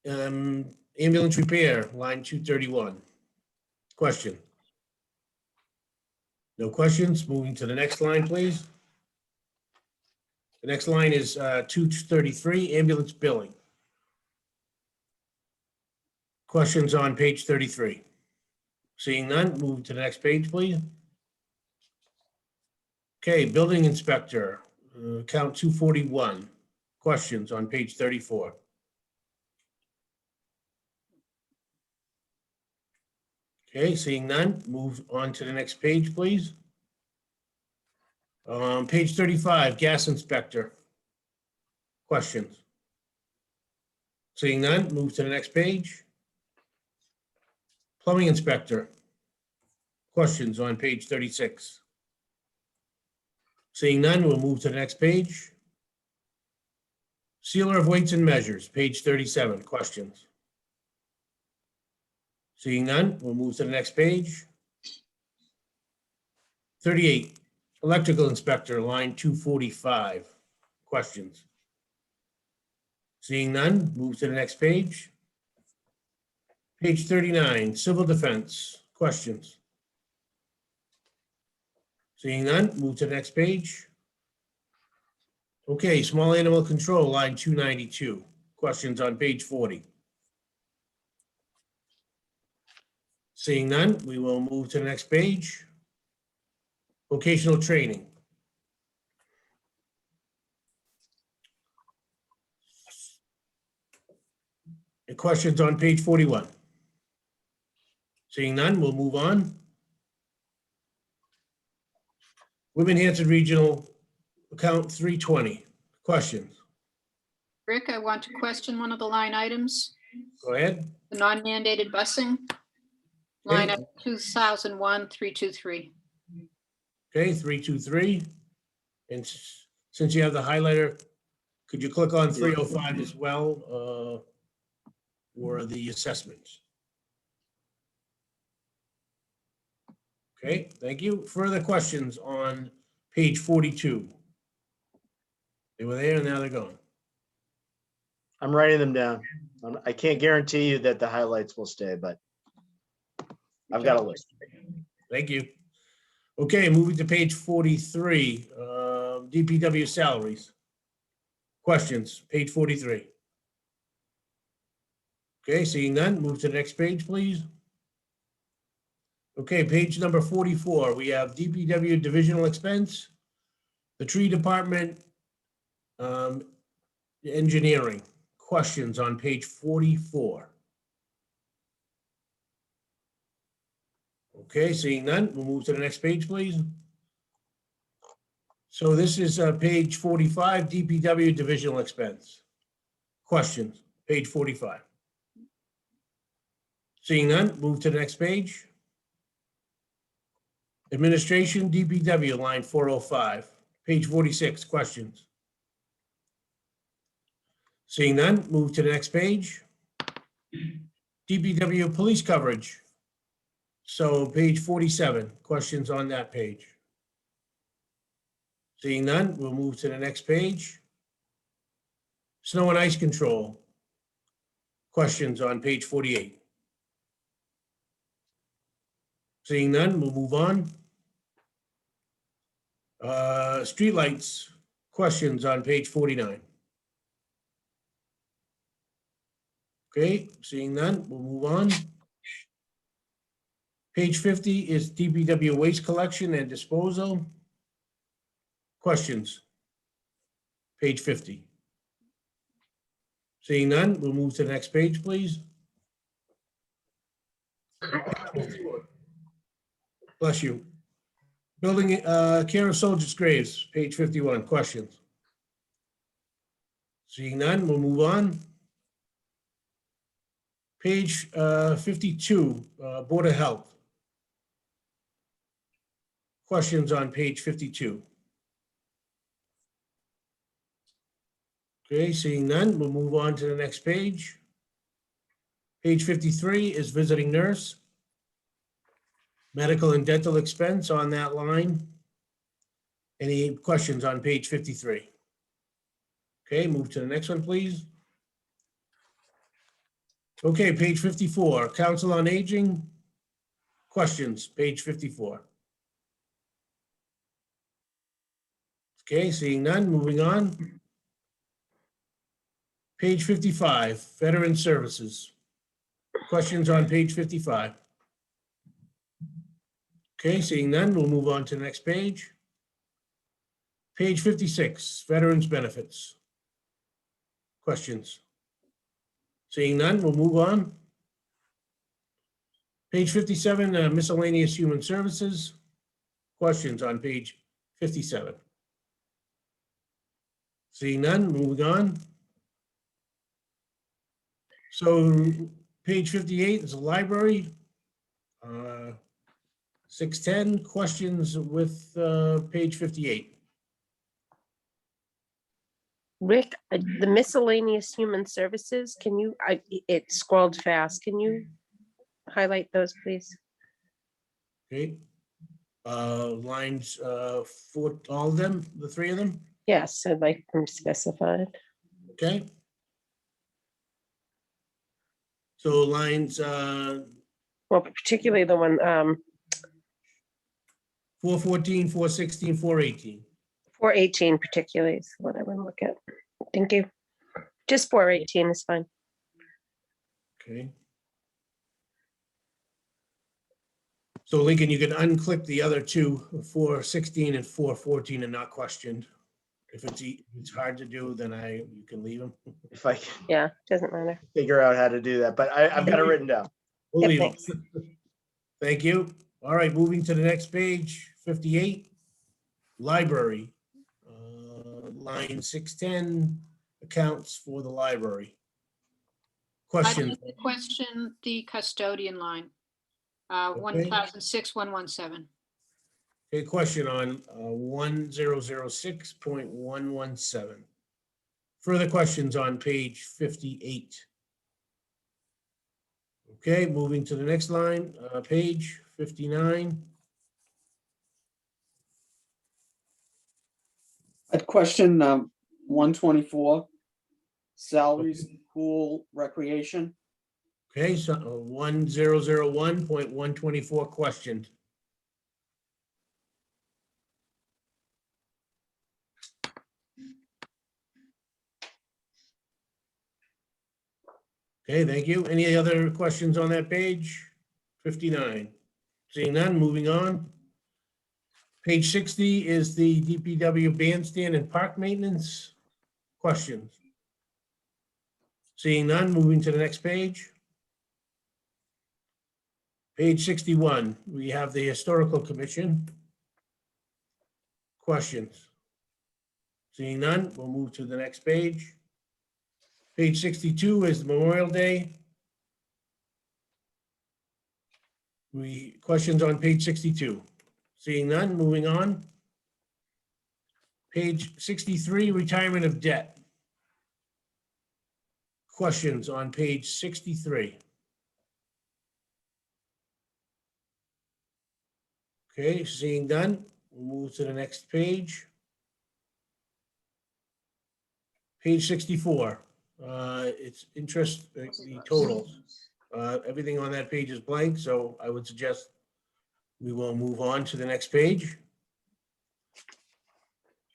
Ambulance repair, line 231. Question? No questions, moving to the next line, please. The next line is 233, ambulance billing. Questions on page 33? Seeing none, move to the next page, please. Okay, building inspector, count 241. Questions on page 34? Okay, seeing none, move on to the next page, please. Page 35, gas inspector. Questions? Seeing none, move to the next page. Plumbing inspector. Questions on page 36? Seeing none, we'll move to the next page. Sealer of weights and measures, page 37. Questions? Seeing none, we'll move to the next page. 38, electrical inspector, line 245. Questions? Seeing none, move to the next page. Page 39, civil defense. Questions? Seeing none, move to the next page. Okay, small animal control, line 292. Questions on page 40. Seeing none, we will move to the next page. Vocational training. Any questions on page 41? Seeing none, we'll move on. Whitman Hanson Regional, account 320. Questions? Rick, I want to question one of the line items, Go ahead. the non-mandated busing. Line item 2001-323. Okay, 323. And since you have the highlighter, could you click on 305 as well for the assessments? Okay, thank you. Further questions on page 42? They were there and now they're gone. I'm writing them down. I can't guarantee you that the highlights will stay, but I've got a list. Thank you. Okay, moving to page 43, DPW salaries. Questions, page 43. Okay, seeing none, move to the next page, please. Okay, page number 44, we have DPW divisional expense, the tree department, engineering. Questions on page 44? Okay, seeing none, we'll move to the next page, please. So this is page 45, DPW divisional expense. Questions, page 45. Seeing none, move to the next page. Administration, DPW, line 405, page 46, questions. Seeing none, move to the next page. DPW police coverage. So page 47, questions on that page. Seeing none, we'll move to the next page. Snow and ice control. Questions on page 48. Seeing none, we'll move on. Streetlights, questions on page 49. Okay, seeing none, we'll move on. Page 50 is DPW waste collection and disposal. Questions? Page 50. Seeing none, we'll move to the next page, please. Bless you. Building care of soldiers' graves, page 51. Questions? Seeing none, we'll move on. Page 52, Board of Health. Questions on page 52? Okay, seeing none, we'll move on to the next page. Page 53 is visiting nurse. Medical and dental expense on that line. Any questions on page 53? Okay, move to the next one, please. Okay, page 54, Council on Aging. Questions, page 54. Okay, seeing none, moving on. Page 55, Veteran Services. Questions on page 55? Okay, seeing none, we'll move on to the next page. Page 56, Veterans Benefits. Questions? Seeing none, we'll move on. Page 57, Miscellaneous Human Services. Questions on page 57? Seeing none, moving on. So page 58 is a library. 610, questions with page 58. Rick, the miscellaneous human services, can you, it scrolled fast. Can you highlight those, please? Okay. Lines for all of them, the three of them? Yes, I'd like them specified. Okay. So lines Well, particularly the one, 414, 416, 418. 418 particularly is what I want to look at. Thank you. Just 418 is fine. Okay. So Lincoln, you can unclick the other two, 416 and 414 and not questioned. If it's hard to do, then you can leave them. If I can Yeah, doesn't matter. figure out how to do that, but I've got it written down. We'll Yep, leave 'em. thanks. Thank you. All right, moving to the next page, 58, library. Line 610, accounts for the library. I'd Questions? like to question the custodian line, Okay. 1006,117. A question on 1006.117. Further questions on page 58. Okay, moving to the next line, page 59. I'd question 124, salaries, pool, recreation. Okay, so 1001.124 questioned. Okay, thank you. Any other questions on that page? 59. Seeing none, moving on. Page 60 is the DPW bandstand and park maintenance. Questions? Seeing none, moving to the next page. Page 61, we have the Historical Commission. Questions? Seeing none, we'll move to the next page. Page 62 is Memorial Day. Questions on page 62? Seeing none, moving on. Page 63, retirement of debt. Questions on page 63? Okay, seeing none, we'll move to the next page. Page 64, it's interest, the totals. Everything on that page is blank, so I would suggest we will move on to the next page.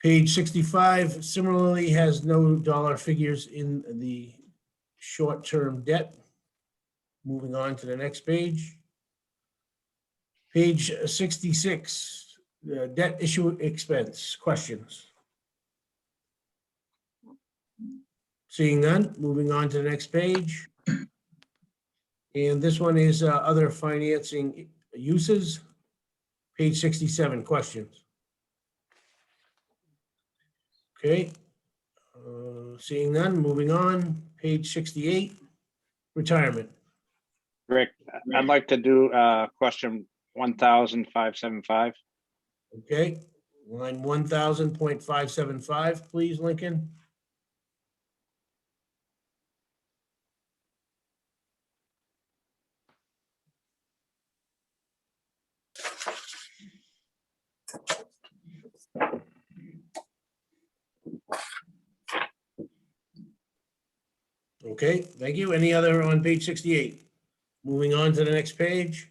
Page 65 similarly has no dollar figures in the short-term debt. Moving on to the next page. Page 66, debt issue expense. Questions? Seeing none, moving on to the next page. And this one is other financing uses. Page 67, questions? Okay. Seeing none, moving on. Page 68, retirement. Rick, I'd like to do question 1,575. Okay, line 1,000.575, please, Lincoln. Okay, thank you. Any other on page 68? Moving on to the next page.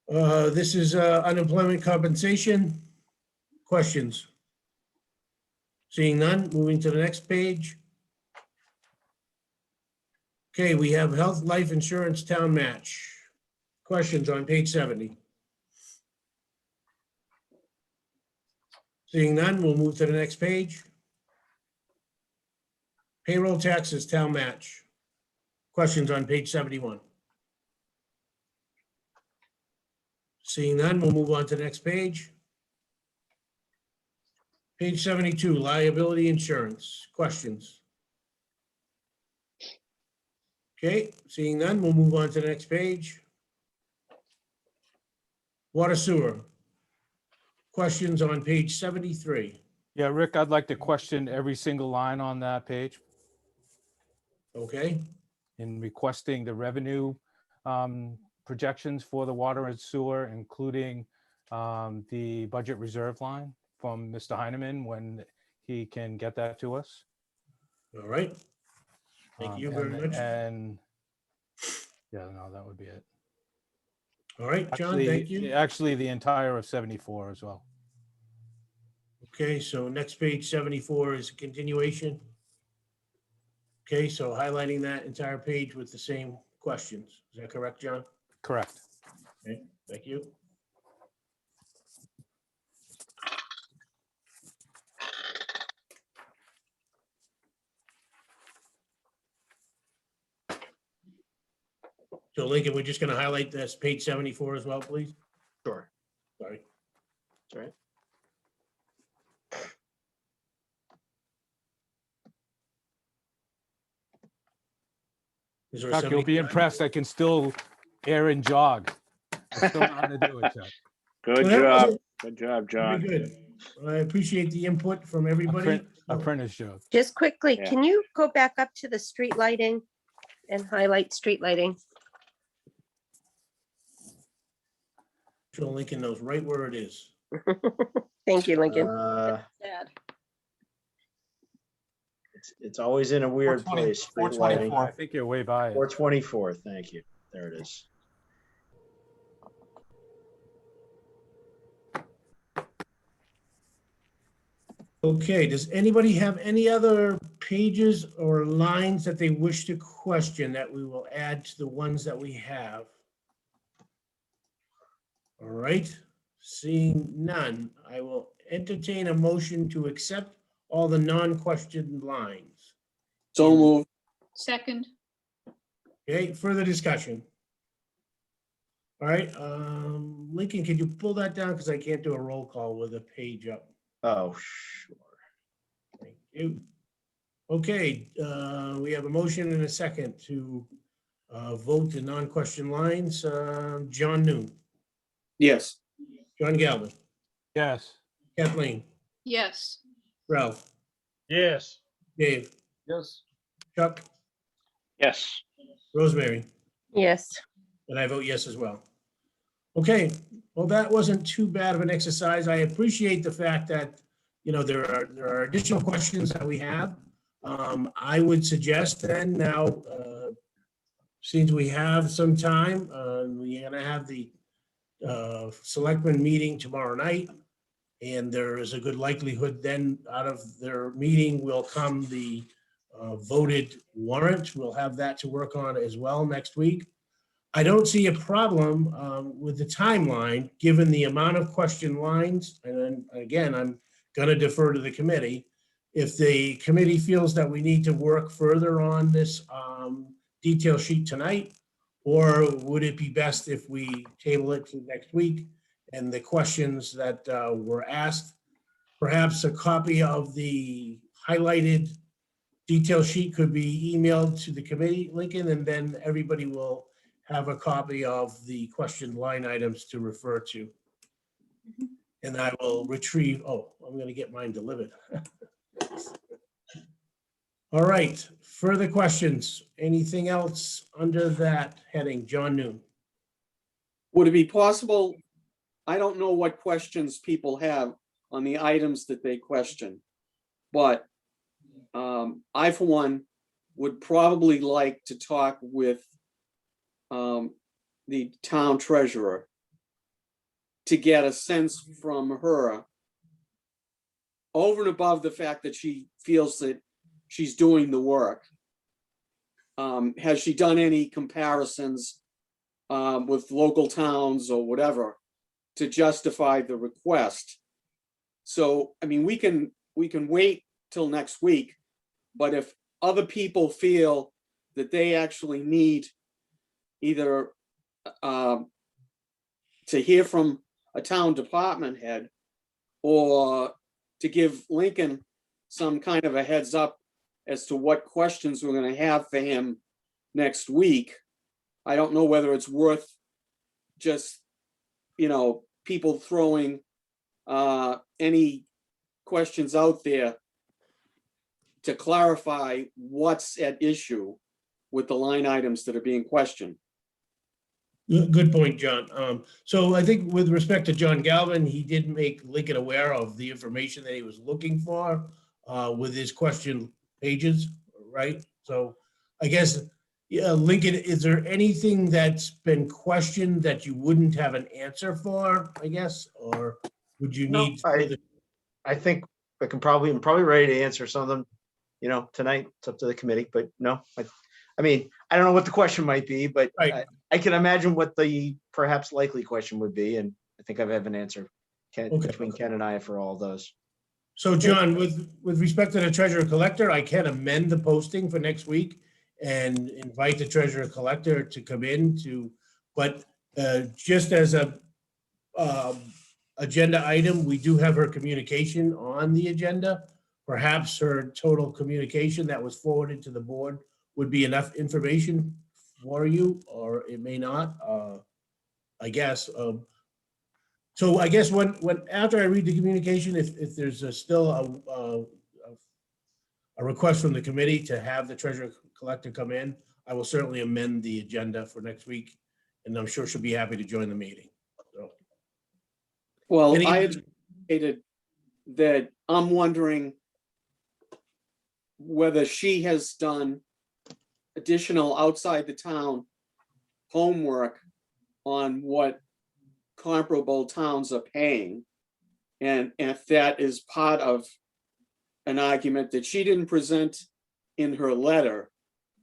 This is unemployment compensation. Questions? Seeing none, moving to the next page. Okay, we have health life insurance town match. Questions on page 70? Seeing none, we'll move to the next page. Payroll taxes town match. Questions on page 71? Seeing none, we'll move on to the next page. Page 72, liability insurance. Questions? Okay, seeing none, we'll move on to the next page. Water sewer. Questions on page 73. Yeah, Rick, I'd like to question every single line on that page Okay, in requesting the revenue projections for the water and sewer, including the budget reserve line from Mr. Heineman when he can get that to us. all right. Thank you very much. And yeah, no, that would be it. All right, John, Actually, thank you. actually the entire of 74 as well. Okay, so next page 74 is a continuation. Okay, so highlighting that entire page with the same questions. Is that correct, John? Correct. Okay, thank you. So Lincoln, we're just going to highlight this page 74 as well, please. Sure. Sorry. That's right. Is there a Chuck, you'll be 75? impressed. I can still air and jog. I still know how to do it, Chuck. Good Well, that job. wasn't Good job, very John. good. I appreciate the input from everybody. Apprentice joke. Just quickly, Yeah. can you go back up to the street lighting and highlight street lighting? Sure, Lincoln knows right where it is. Thank you, Lincoln. Sad. It's always in a weird 420, place. Street lighting. I think you're way by it. 424, thank you. There it is. Okay, does anybody have any other pages or lines that they wish to question that we will add to the ones that we have? All right, seeing none, I will entertain a motion to accept all the non-questioned lines. So moved. Second, Okay, further discussion. All right, Lincoln, can you pull that down? Because I can't do a roll call with a page up. Oh, sure. Thank you. Okay, we have a motion and a second to vote the non-question lines. John Noon, Yes. John Galvin, Yes. Kathleen, yes. Ralph, Yes. Dave, Yes. Chuck, Yes. Rosemary, Yes. and I vote yes as well. Okay, well, that wasn't too bad of an exercise. I appreciate the fact that, you know, there are additional questions that we have. I would suggest then now, since we have some time, we're gonna have the selectmen meeting tomorrow night. And there is a good likelihood then out of their meeting will come the voted warrant. We'll have that to work on as well next week. I don't see a problem with the timeline, given the amount of question lines. And then again, I'm gonna defer to the committee. If the committee feels that we need to work further on this detail sheet tonight, or would it be best if we table it to next week? And the questions that were asked, perhaps a copy of the highlighted detail sheet could be emailed to the committee, Lincoln, and then everybody will have a copy of the questioned line items to refer to. And I will retrieve, oh, I'm gonna get mine delivered. All right, further questions? Anything else under that heading? John Noon. Would it be possible? I don't know what questions people have on the items that they question, but I, for one, would probably like to talk with the town treasurer to get a sense from her, over and above the fact that she feels that she's doing the work. Has she done any comparisons with local towns or whatever to justify the request? So, I mean, we can wait till next week, but if other people feel that they actually need either to hear from a town department head or to give Lincoln some kind of a heads up as to what questions we're going to have for him next week, I don't know whether it's worth just, you know, people throwing any questions out there to clarify what's at issue with the line items that are being questioned. Good point, John. So I think with respect to John Galvin, he did make Lincoln aware of the information that he was looking for with his question pages, right? So I guess, yeah, Lincoln, is there anything that's been questioned that you wouldn't have an answer for, I guess? Or would you No, need? I think I'm probably ready to answer some of them, you know, tonight. It's up to the committee, but no, I mean, I don't know what the question might be, but Right. I can imagine what the perhaps likely question would be. And I think I have an answer between Ken and I for all those. So John, with respect to the treasurer collector, I can amend the posting for next week and invite the treasurer collector to come in to, but just as a agenda item, we do have her communication on the agenda. Perhaps her total communication that was forwarded to the board would be enough information for you, or it may not, I guess. So I guess when after I read the communication, if there's still a request from the committee to have the treasurer collector come in, I will certainly amend the agenda for next week, and I'm sure she'll be happy to join the meeting. So, Well, Any- I had stated that I'm wondering whether she has done additional outside the town homework on what comparable towns are paying. And if that is part of an argument that she didn't present in her letter,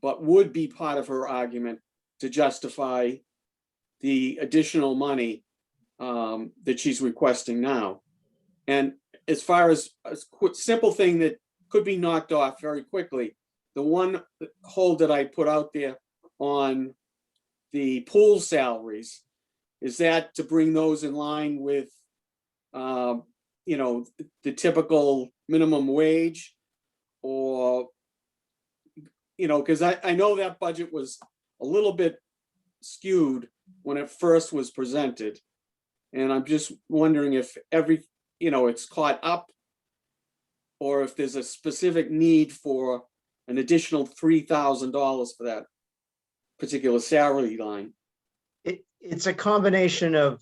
but would be part of her argument to justify the additional money that she's requesting now. And as far as a simple thing that could be knocked off very quickly, the one hold that I put out there on the pool salaries, is that to bring those in line with, the typical minimum wage? Or, because I know that budget was a little bit skewed when it first was presented. And I'm just wondering if it's caught up, or if there's a specific need for an additional $3,000 for that particular salary line. It's a combination of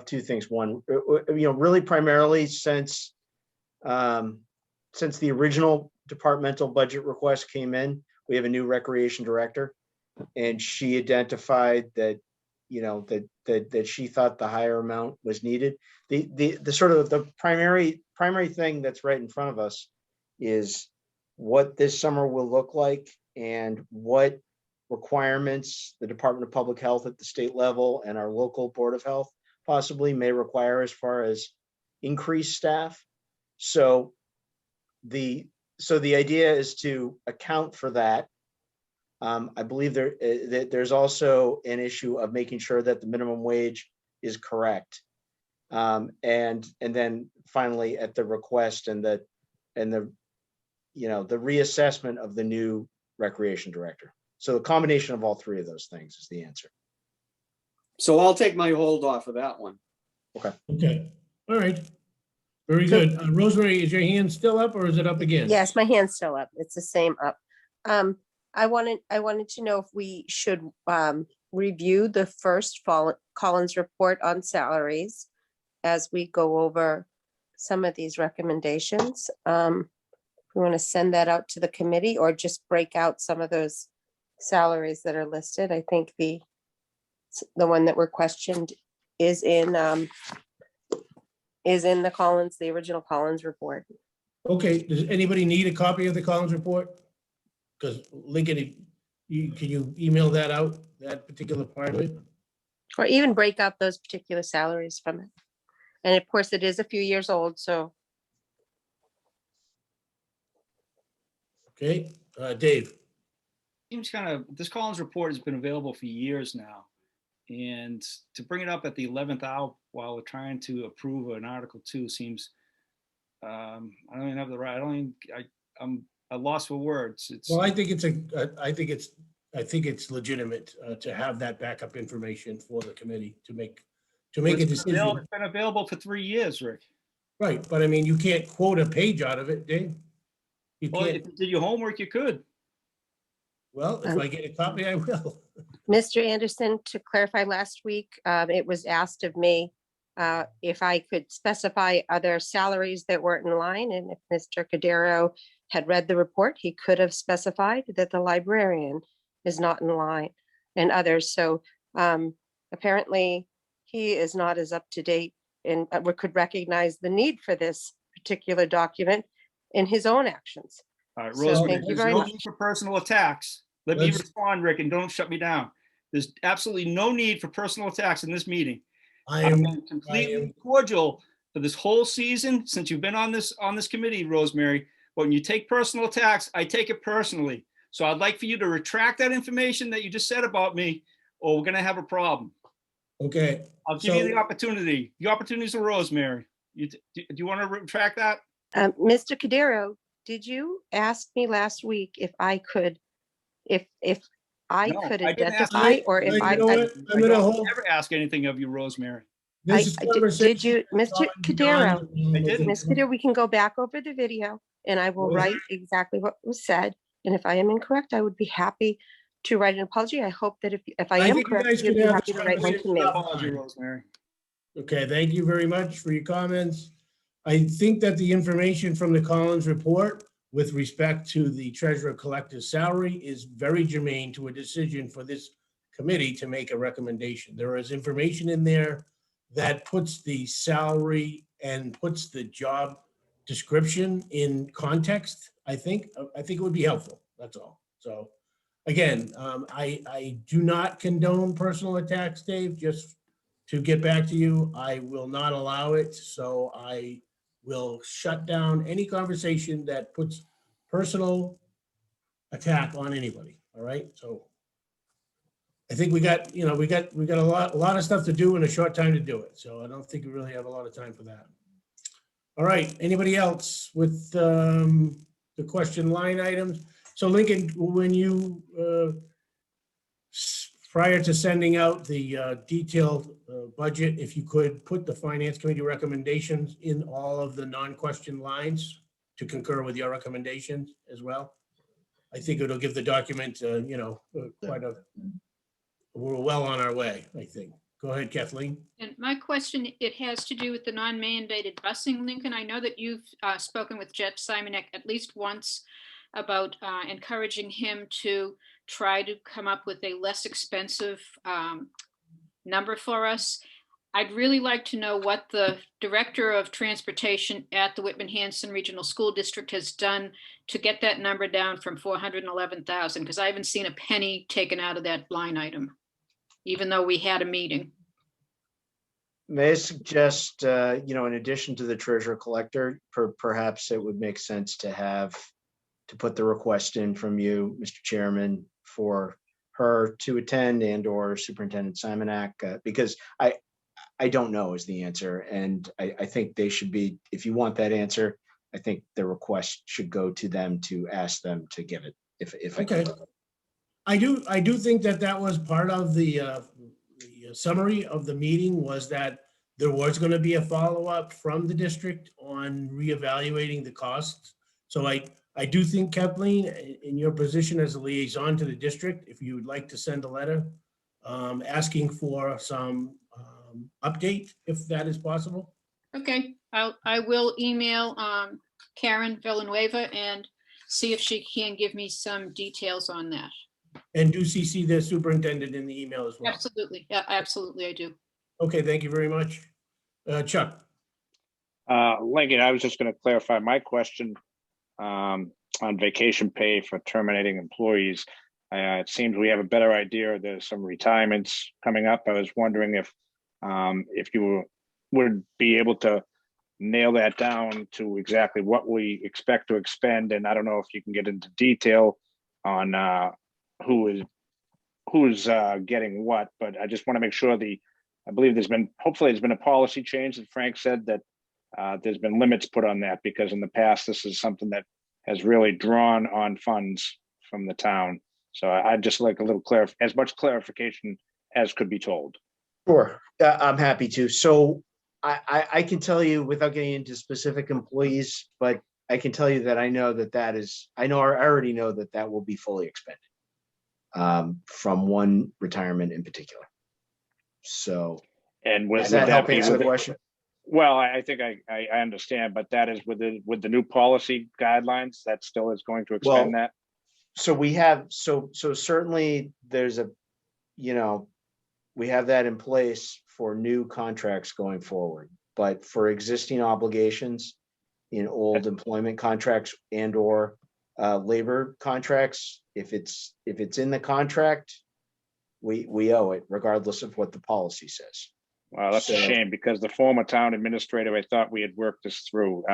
two things. One, really primarily since the original departmental budget request came in, we have a new recreation director, and she identified that, that she thought the higher amount was needed. The sort of the primary thing that's right in front of us is what this summer will look like and what requirements the Department of Public Health at the state level and our local Board of Health possibly may require as far as increased staff. So the idea is to account for that. I believe there's also an issue of making sure that the minimum wage is correct. And then finally at the request and the reassessment of the new recreation director. So a combination of all three of those things is the answer. So I'll take my hold off of that one. Okay, all right. Very good. Rosemary, is your hand still up or is it up again? Yes, my hand's still up. It's the same up. I wanted to know if we should review the first Collins report on salaries as we go over some of these recommendations. We want to send that out to the committee or just break out some of those salaries that are listed. I think the one that were questioned is in the the original Collins report. Okay, does anybody need a copy of the Collins report? Because Lincoln, can you email that out, that particular part of it? Or even break out those particular salaries from it. And of course, it is a few years old, so. Okay, Dave. Seems this Collins report has been available for years now. And to bring it up at the 11th hour while we're trying to approve an Article 2 seems, I don't even have the right, I'm a loss for words. Well, I think it's legitimate to have that backup information for the committee to make a decision. It's been available for 3 years, Rick. Right, but I mean, you can't quote a page out of it, Dave. You Well, can't. if you did your homework, you could. Well, if I get a copy, I will. Mr. Anderson, to clarify, last week, it was asked of me if I could specify other salaries that weren't in line. And if Mr. Cadero had read the report, he could have specified that the librarian is not in line and others. So apparently he is not as up to date and we could recognize the need for this particular document in his own actions. All right, So Rosemary, thank you there's very no much. need for personal attacks. Let me Let's- respond, Rick, and don't shut me down. There's absolutely no need for personal attacks in this meeting. I I've am, been completely cordial for this whole season since you've been on this committee, Rosemary. But when you take personal attacks, I take it personally. So I'd like for you to retract that information that you just said about me, or we're gonna have a problem. okay. I'll give you So- the opportunity. The opportunities are Rosemary. Do you want to retract that? Mr. Cadero, did you ask me last week if I could, if I No, could I didn't ask identify you. or if You I, know what? I'm gonna hold. Never ask anything of you, Rosemary. This is did conversation you, Mr. is already Cadero, done. I didn't. Ms. Cadero, we can go back over the video and I will Go ahead. write exactly what was said. And if I am incorrect, I would be happy to write an apology. I hope that if I I am think you correct, guys you'd can be have happy this to write one to conversation me. up. Apology, Rosemary. Okay, thank you very much for your comments. I think that the information from the Collins report with respect to the treasurer collector's salary is very germane to a decision for this committee to make a recommendation. There is information in there that puts the salary and puts the job description in context. I think it would be helpful. That's all. So again, I do not condone personal attacks, Dave, just to get back to you. I will not allow it, so I will shut down any conversation that puts personal attack on anybody, all right? So I think we got a lot of stuff to do in a short time to do it, so I don't think we really have a lot of time for that. All right, anybody else with the question line items? So Lincoln, when you, prior to sending out the detailed budget, if you could put the Finance Committee recommendations in all of the non-question lines to concur with your recommendations as well. I think it'll give the document, we're well on our way, I think. Go ahead, Kathleen. And my question, it has to do with the non-mandated busing, Lincoln. I know that you've spoken with Jeff Simonek at least once about encouraging him to try to come up with a less expensive number for us. I'd really like to know what the Director of Transportation at the Whitman-Hanson Regional School District has done to get that number down from 411,000, because I haven't seen a penny taken out of that line item, even though we had a meeting. May I suggest, in addition to the treasurer collector, perhaps it would make sense to put the request in from you, Mr. Chairman, for her to attend and/or Superintendent Simonak, because I don't know is the answer. And I think they should be, if you want that answer, I think the request should go to them to ask them to give it, if I can. I do think that was part of the summary of the meeting, was that there was going to be a follow-up from the district on reevaluating the costs. So I do think, Kathleen, in your position as a liaison to the district, if you would like to send a letter asking for some update, if that is possible. Okay, I will email Karen Villanueva and see if she can give me some details on that. And do CC the superintendent in the email as well. Absolutely, yeah, absolutely, I do. Okay, thank you very much. Chuck. Lincoln, I was just going to clarify my question on vacation pay for terminating employees. It seems we have a better idea. There's some retirements coming up. I was wondering if you would be able to nail that down to exactly what we expect to expend. And I don't know if you can get into detail on who's getting what, but I just want to make sure I believe hopefully there's been a policy change that Frank said that there's been limits put on that, because in the past, this is something that has really drawn on funds from the town. So I'd just like as much clarification as could be told. Sure, I'm happy to. So I can tell you, without getting into specific employees, but I can tell you that I already know that will be fully expended from one retirement in particular. So, and does that help answer the question? Well, I think I understand, but that is with the new policy guidelines, that still is going to expend that. So we have, so certainly there's we have that in place for new contracts going forward, but for existing obligations in old employment contracts and/or labor contracts, if it's in the contract, we owe it regardless of what the policy says. Well, that's a shame, because the former town administrator, I thought we had worked this through.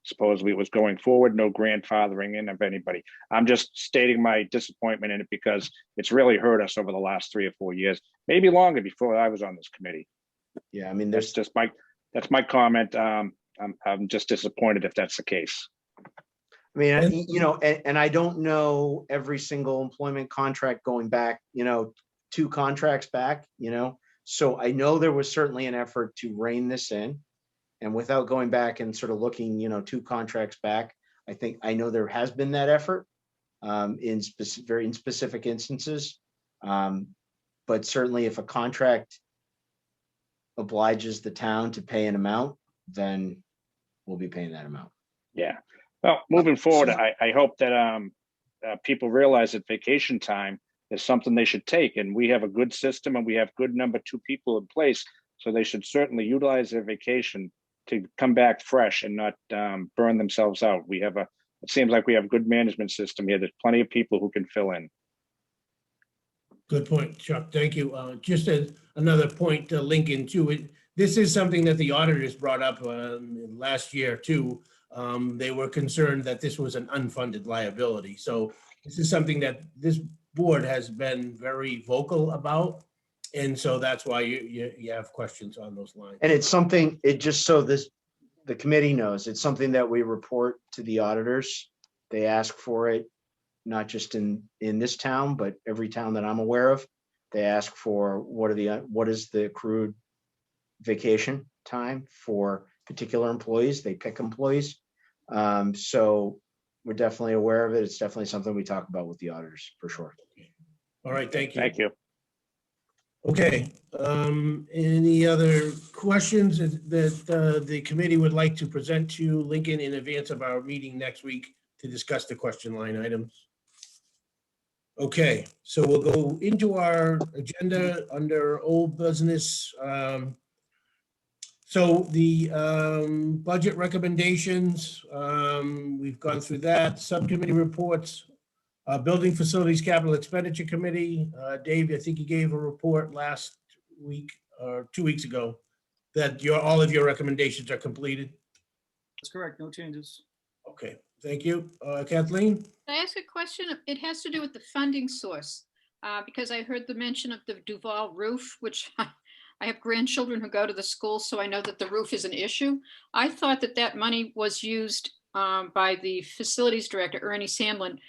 Supposedly it was going forward, no grandfathering in of anybody. I'm just stating my disappointment in it, because it's really hurt us over the last 3 or 4 years, maybe longer, before I was on this committee. Yeah, I mean, that's my comment. I'm just disappointed if that's the case. I mean, and I don't know every single employment contract going back, 2 contracts back, so I know there was certainly an effort to rein this in. And without going back and sort of looking, 2 contracts back, I know there has been that effort in specific instances. But certainly if a contract obliges the town to pay an amount, then we'll be paying that amount. Yeah. Well, moving forward, I hope that people realize that vacation time is something they should take. And we have a good system, and we have good number 2 people in place. So they should certainly utilize their vacation to come back fresh and not burn themselves out. It seems like we have a good management system here. There's plenty of people who can fill in. Good point, Chuck. Thank you. Just as another point to link into it, this is something that the auditors brought up last year too. They were concerned that this was an unfunded liability. So this is something that this board has been very vocal about. And so that's why you have questions on those lines. And it's something, it just so the committee knows, it's something that we report to the auditors. They ask for it, not just in this town, but every town that I'm aware of. They ask for what is the accrued vacation time for particular employees. They pick employees. So we're definitely aware of it. It's definitely something we talk about with the auditors for sure. All right, thank you. Thank you. Okay, any other questions that the committee would like to present to Lincoln in advance of our meeting next week to discuss the question line items? Okay, so we'll go into our agenda under old business. So the budget recommendations, we've gone through that. Subcommittee reports, Building Facilities Capital Expenditure Committee. Dave, I think you gave a report last week or 2 weeks ago that all of your recommendations are completed. That's correct. No changes. Okay, thank you. Kathleen? Can I ask a question? It has to do with the funding source, because I heard the mention of the Duval roof, which I have grandchildren who go to the school, so I know that the roof is an issue. I thought that money was used by the facilities director, Ernie Sandlin.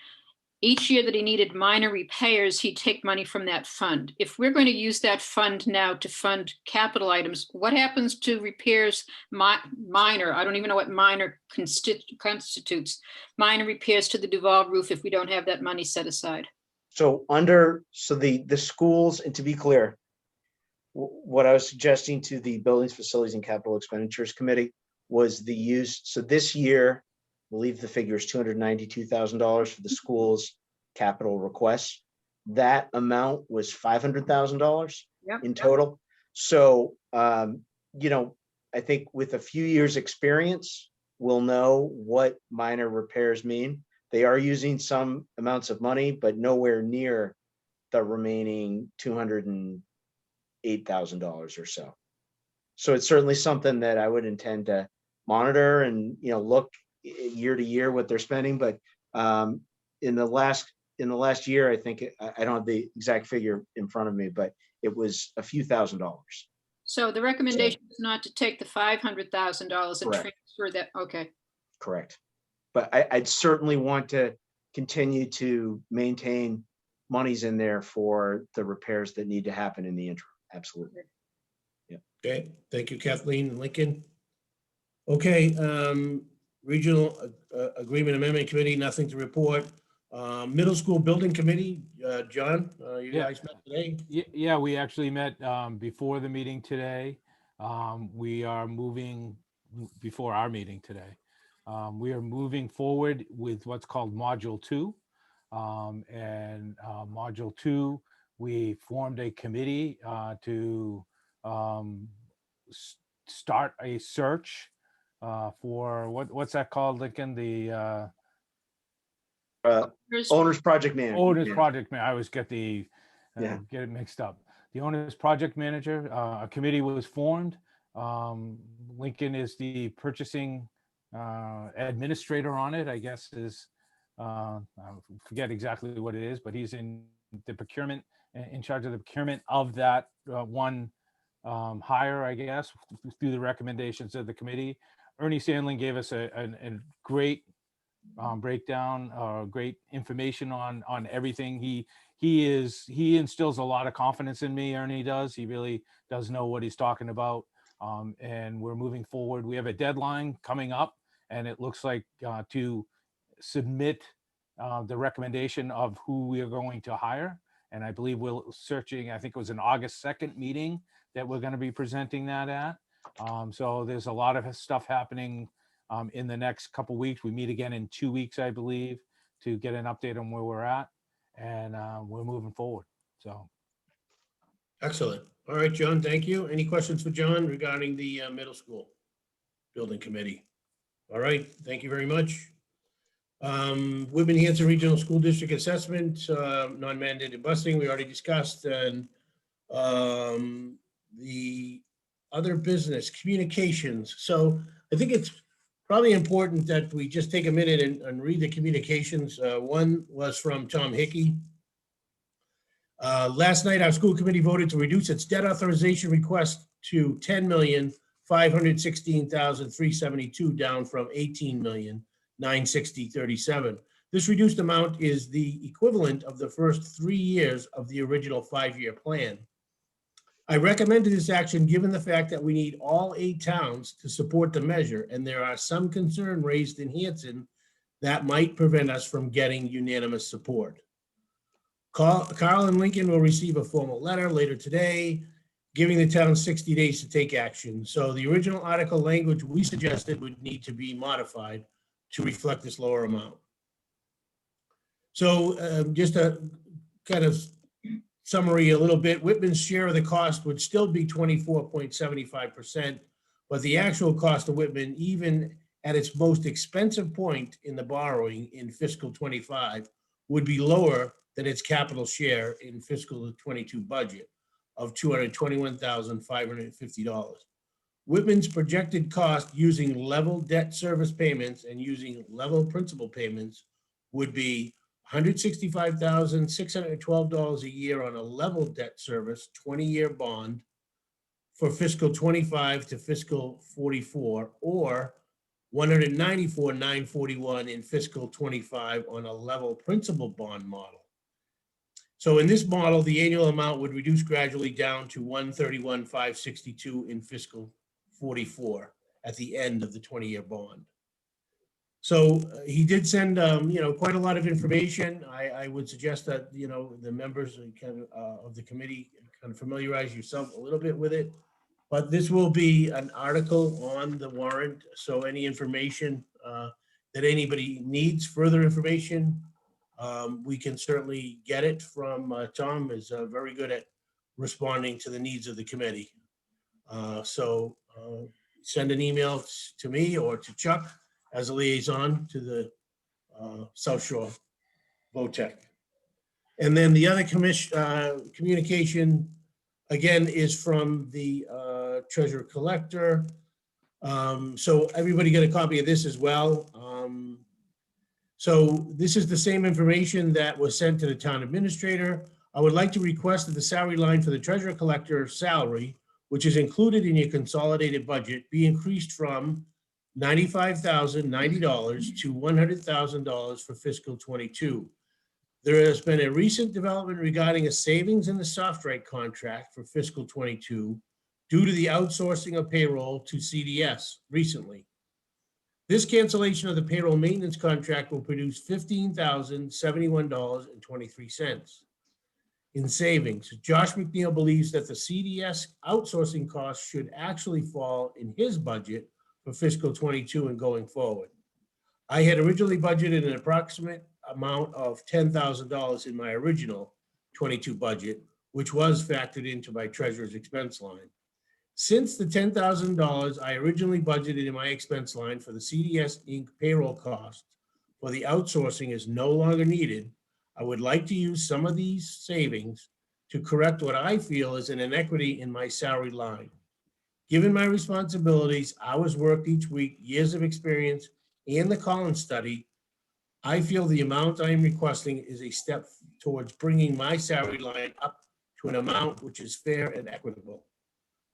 Each year that he needed minor repairs, he'd take money from that fund. If we're going to use that fund now to fund capital items, what happens to repairs minor? I don't even know what minor constitutes. Minor repairs to the Duval roof if we don't have that money set aside. So the schools, and to be clear, what I was suggesting to the Buildings, Facilities and Capital Expenditures Committee was the use. So this year, I believe the figure is $292,000 for the school's capital requests. That amount was $500,000 in total. So, I think with a few years' experience, we'll know what minor repairs mean. They are using some amounts of money, but nowhere near the remaining $208,000 or so. So it's certainly something that I would intend to monitor and, look year to year what they're spending. But in the last year, I think I don't have the exact figure in front of me, but it was a few $1,000s. So the recommendation is not to take the $500,000 and Correct. transfer that. Okay. Correct. But I'd certainly want to continue to maintain monies in there for the repairs that need to happen in the interim. Absolutely. Yeah. Okay, thank you, Kathleen and Lincoln. Okay, Regional Agreement Amendment Committee, nothing to report. Middle School Building Committee, John, you guys met today? Yeah, we actually met before the meeting today. We are moving before our meeting today. We are moving forward with what's called Module 2. And Module 2, we formed a committee to start a search for what's that called, Lincoln? The Owner's Project Manager. Owner's Project Manager. I always get get it mixed up. The Owner's Project Manager. A committee was formed. Lincoln is the purchasing administrator on it, I guess is, I forget exactly what it is, but he's in the procurement, in charge of the procurement of that one hire, I guess, through the recommendations of the committee. Ernie Sandlin gave us a great breakdown, great information on everything. He instills a lot of confidence in me. Ernie does. He really does know what he's talking about. And we're moving forward. We have a deadline coming up, and it looks like to submit the recommendation of who we are going to hire. And I believe we're searching, I think it was an August 2nd meeting that we're going to be presenting that at. So there's a lot of stuff happening in the next couple weeks. We meet again in 2 weeks, I believe, to get an update on where we're at. And we're moving forward. So. Excellent. All right, John, thank you. Any questions for John regarding the Middle School Building Committee? All right, thank you very much. Whitman Hanson Regional School District Assessment, non-mandated busing, we already discussed, and the other business, communications. So I think it's probably important that we just take a minute and read the communications. One was from Tom Hickey. Last night, our school committee voted to reduce its debt authorization request to $10,516,372, down from $18,960,37. This reduced amount is the equivalent of the first 3 years of the original 5-year plan. I recommended this action given the fact that we need all 8 towns to support the measure, and there are some concern raised in Hanson that might prevent us from getting unanimous support. Carl and Lincoln will receive a formal letter later today, giving the town 60 days to take action. So the original article language we suggested would need to be modified to reflect this lower amount. So just a kind of summary a little bit, Whitman's share of the cost would still be 24.75%, but the actual cost of Whitman, even at its most expensive point in the borrowing in fiscal 25, would be lower than its capital share in fiscal 22 budget of $221,550. Whitman's projected cost using level debt service payments and using level principal payments would be $165,612 a year on a level debt service 20-year bond for fiscal 25 to fiscal 44, or $194,941 in fiscal 25 on a level principal bond model. So in this model, the annual amount would reduce gradually down to $131,562 in fiscal 44 at the end of the 20-year bond. So he did send, quite a lot of information. I would suggest that, the members of the committee kind of familiarize yourself a little bit with it. But this will be an article on the warrant. So any information that anybody needs, further information, we can certainly get it from Tom. Is very good at responding to the needs of the committee. So send an email to me or to Chuck as a liaison to the South Shore VOTEC. And then the other communication, again, is from the treasurer collector. So everybody get a copy of this as well. So this is the same information that was sent to the town administrator. I would like to request that the salary line for the treasurer collector salary, which is included in your consolidated budget, be increased from $95,090 to $100,000 for fiscal 22. There has been a recent development regarding a savings in the SoftWrite contract for fiscal 22 due to the outsourcing of payroll to CDS recently. This cancellation of the payroll maintenance contract will produce $15,071.23 in savings. Josh McNeil believes that the CDS outsourcing costs should actually fall in his budget for fiscal 22 and going forward. I had originally budgeted an approximate amount of $10,000 in my original 22 budget, which was factored into my treasurer's expense line. Since the $10,000 I originally budgeted in my expense line for the CDS Inc. payroll cost for the outsourcing is no longer needed, I would like to use some of these savings to correct what I feel is an inequity in my salary line. Given my responsibilities, hours worked each week, years of experience, and the Collins study, I feel the amount I am requesting is a step towards bringing my salary line up to an amount which is fair and equitable.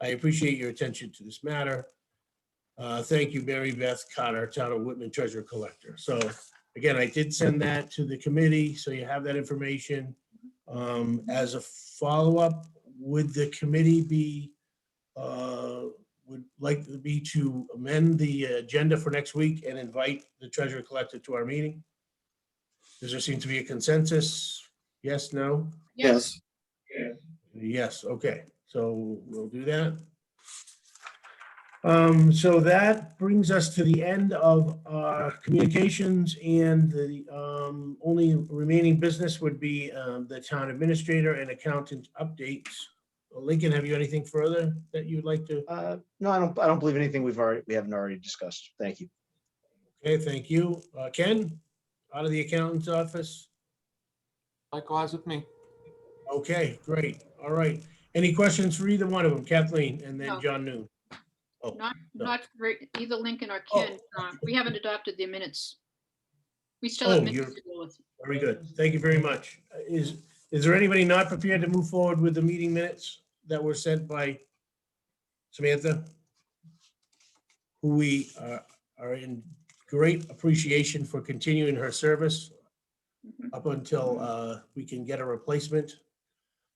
I appreciate your attention to this matter. Thank you, Mary Beth Cotter, Town of Whitman Treasurer Collector. So again, I did send that to the committee, so you have that information. As a follow-up, would the committee be, would like me to amend the agenda for next week and invite the Treasurer Collector to our meeting? Does there seem to be a consensus? Yes, no? Yes. Yes, okay. So we'll do that. So that brings us to the end of our communications, and the only remaining business would be the town administrator and accountant updates. Lincoln, have you anything further that you'd like to? No, I don't believe anything we haven't already discussed. Thank you. Okay, thank you. Ken? out of the accountant's office? Likewise with me. Okay, great. All right. Any questions for either one of them, Kathleen and then No. John Noon? Oh, Not, no. not for either Lincoln or Ken. We haven't adopted the minutes. We still Oh, have minutes you're- to deal with. Very good. Thank you very much. Is there anybody not prepared to move forward with the meeting minutes that were sent by Samantha? Who we are in great appreciation for continuing her service Mhm. up until we can get a replacement.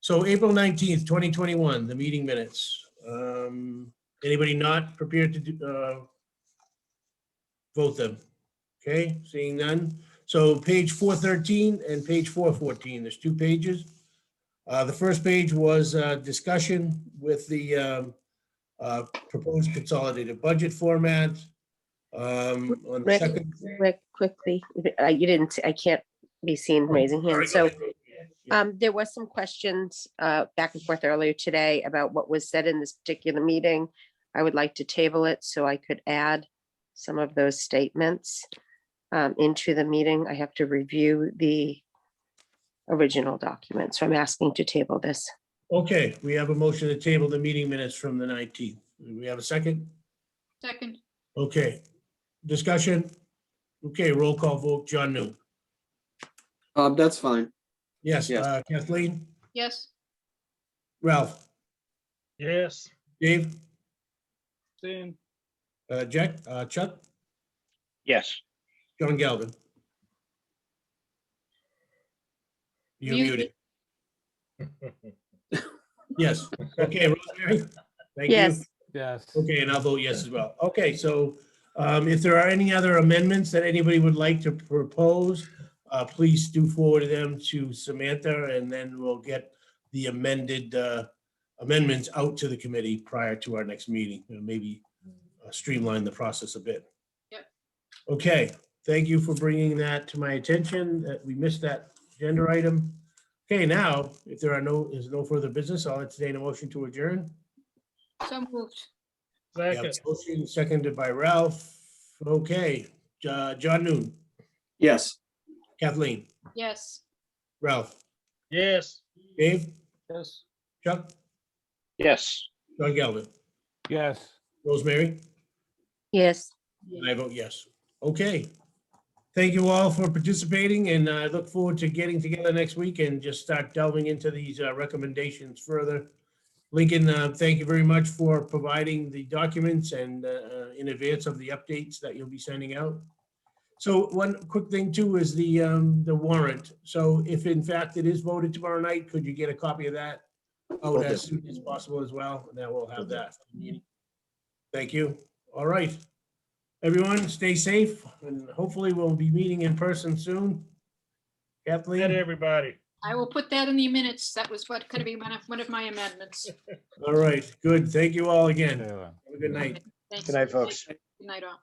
So April 19th, 2021, the meeting minutes. Anybody not prepared to vote them? Okay, seeing none. So page 413 and page 414, there's 2 pages. The first page was discussion with the proposed consolidated budget format. On the Rick, second. Rick, quickly, I can't be seen raising Sorry, hands. go So ahead. there was some questions back and forth earlier today about what was said in this particular meeting. I would like to table it so I could add some of those statements into the meeting. I have to review the original document, so I'm asking to table this. Okay, we have a motion to table the meeting minutes from the 19th. Do we have a second? Second, Okay, discussion? Okay, roll call vote, John New. That's fine. Yes, Yes. Kathleen, yes, Ralph, Yes. Dave, Same. Jack, Chuck, Yes. John Galvin. You're Muted. muted. Yes, okay, Rosemary? Thank you. Yes, Yes. Okay, and I'll vote yes as well. Okay, so if there are any other amendments that anybody would like to propose, please do forward them to Samantha, and then we'll get the amended amendments out to the committee prior to our next meeting, maybe streamline the process a bit. Yep. Okay, thank you for bringing that to my attention, that we missed that agenda item. Okay, now, if there is no further business, I'll entertain a motion to adjourn. so moved. We have Second. a motion seconded by Ralph. Okay, John Noon, Yes. Kathleen, Yes. Ralph, Yes. Dave, Yes. Chuck, Yes. John Galvin, Yes. Rosemary, yes. and I vote yes. Okay. Thank you all for participating, and I look forward to getting together next week and just start delving into these recommendations further. Lincoln, thank you very much for providing the documents and in advance of the updates that you'll be sending out. So one quick thing too is the warrant. So if in fact it is voted tomorrow night, could you get a copy of that out as soon as possible as well? And then we'll have that for the meeting. Thank you. All right. Everyone, stay safe, and hopefully we'll be meeting in person soon. Good Kathleen? everybody. I will put that in the minutes. That was what could be one of my amendments. All right, good. Thank you all again. Taylor. Have a good night. Thanks. Good night, folks. Good night all.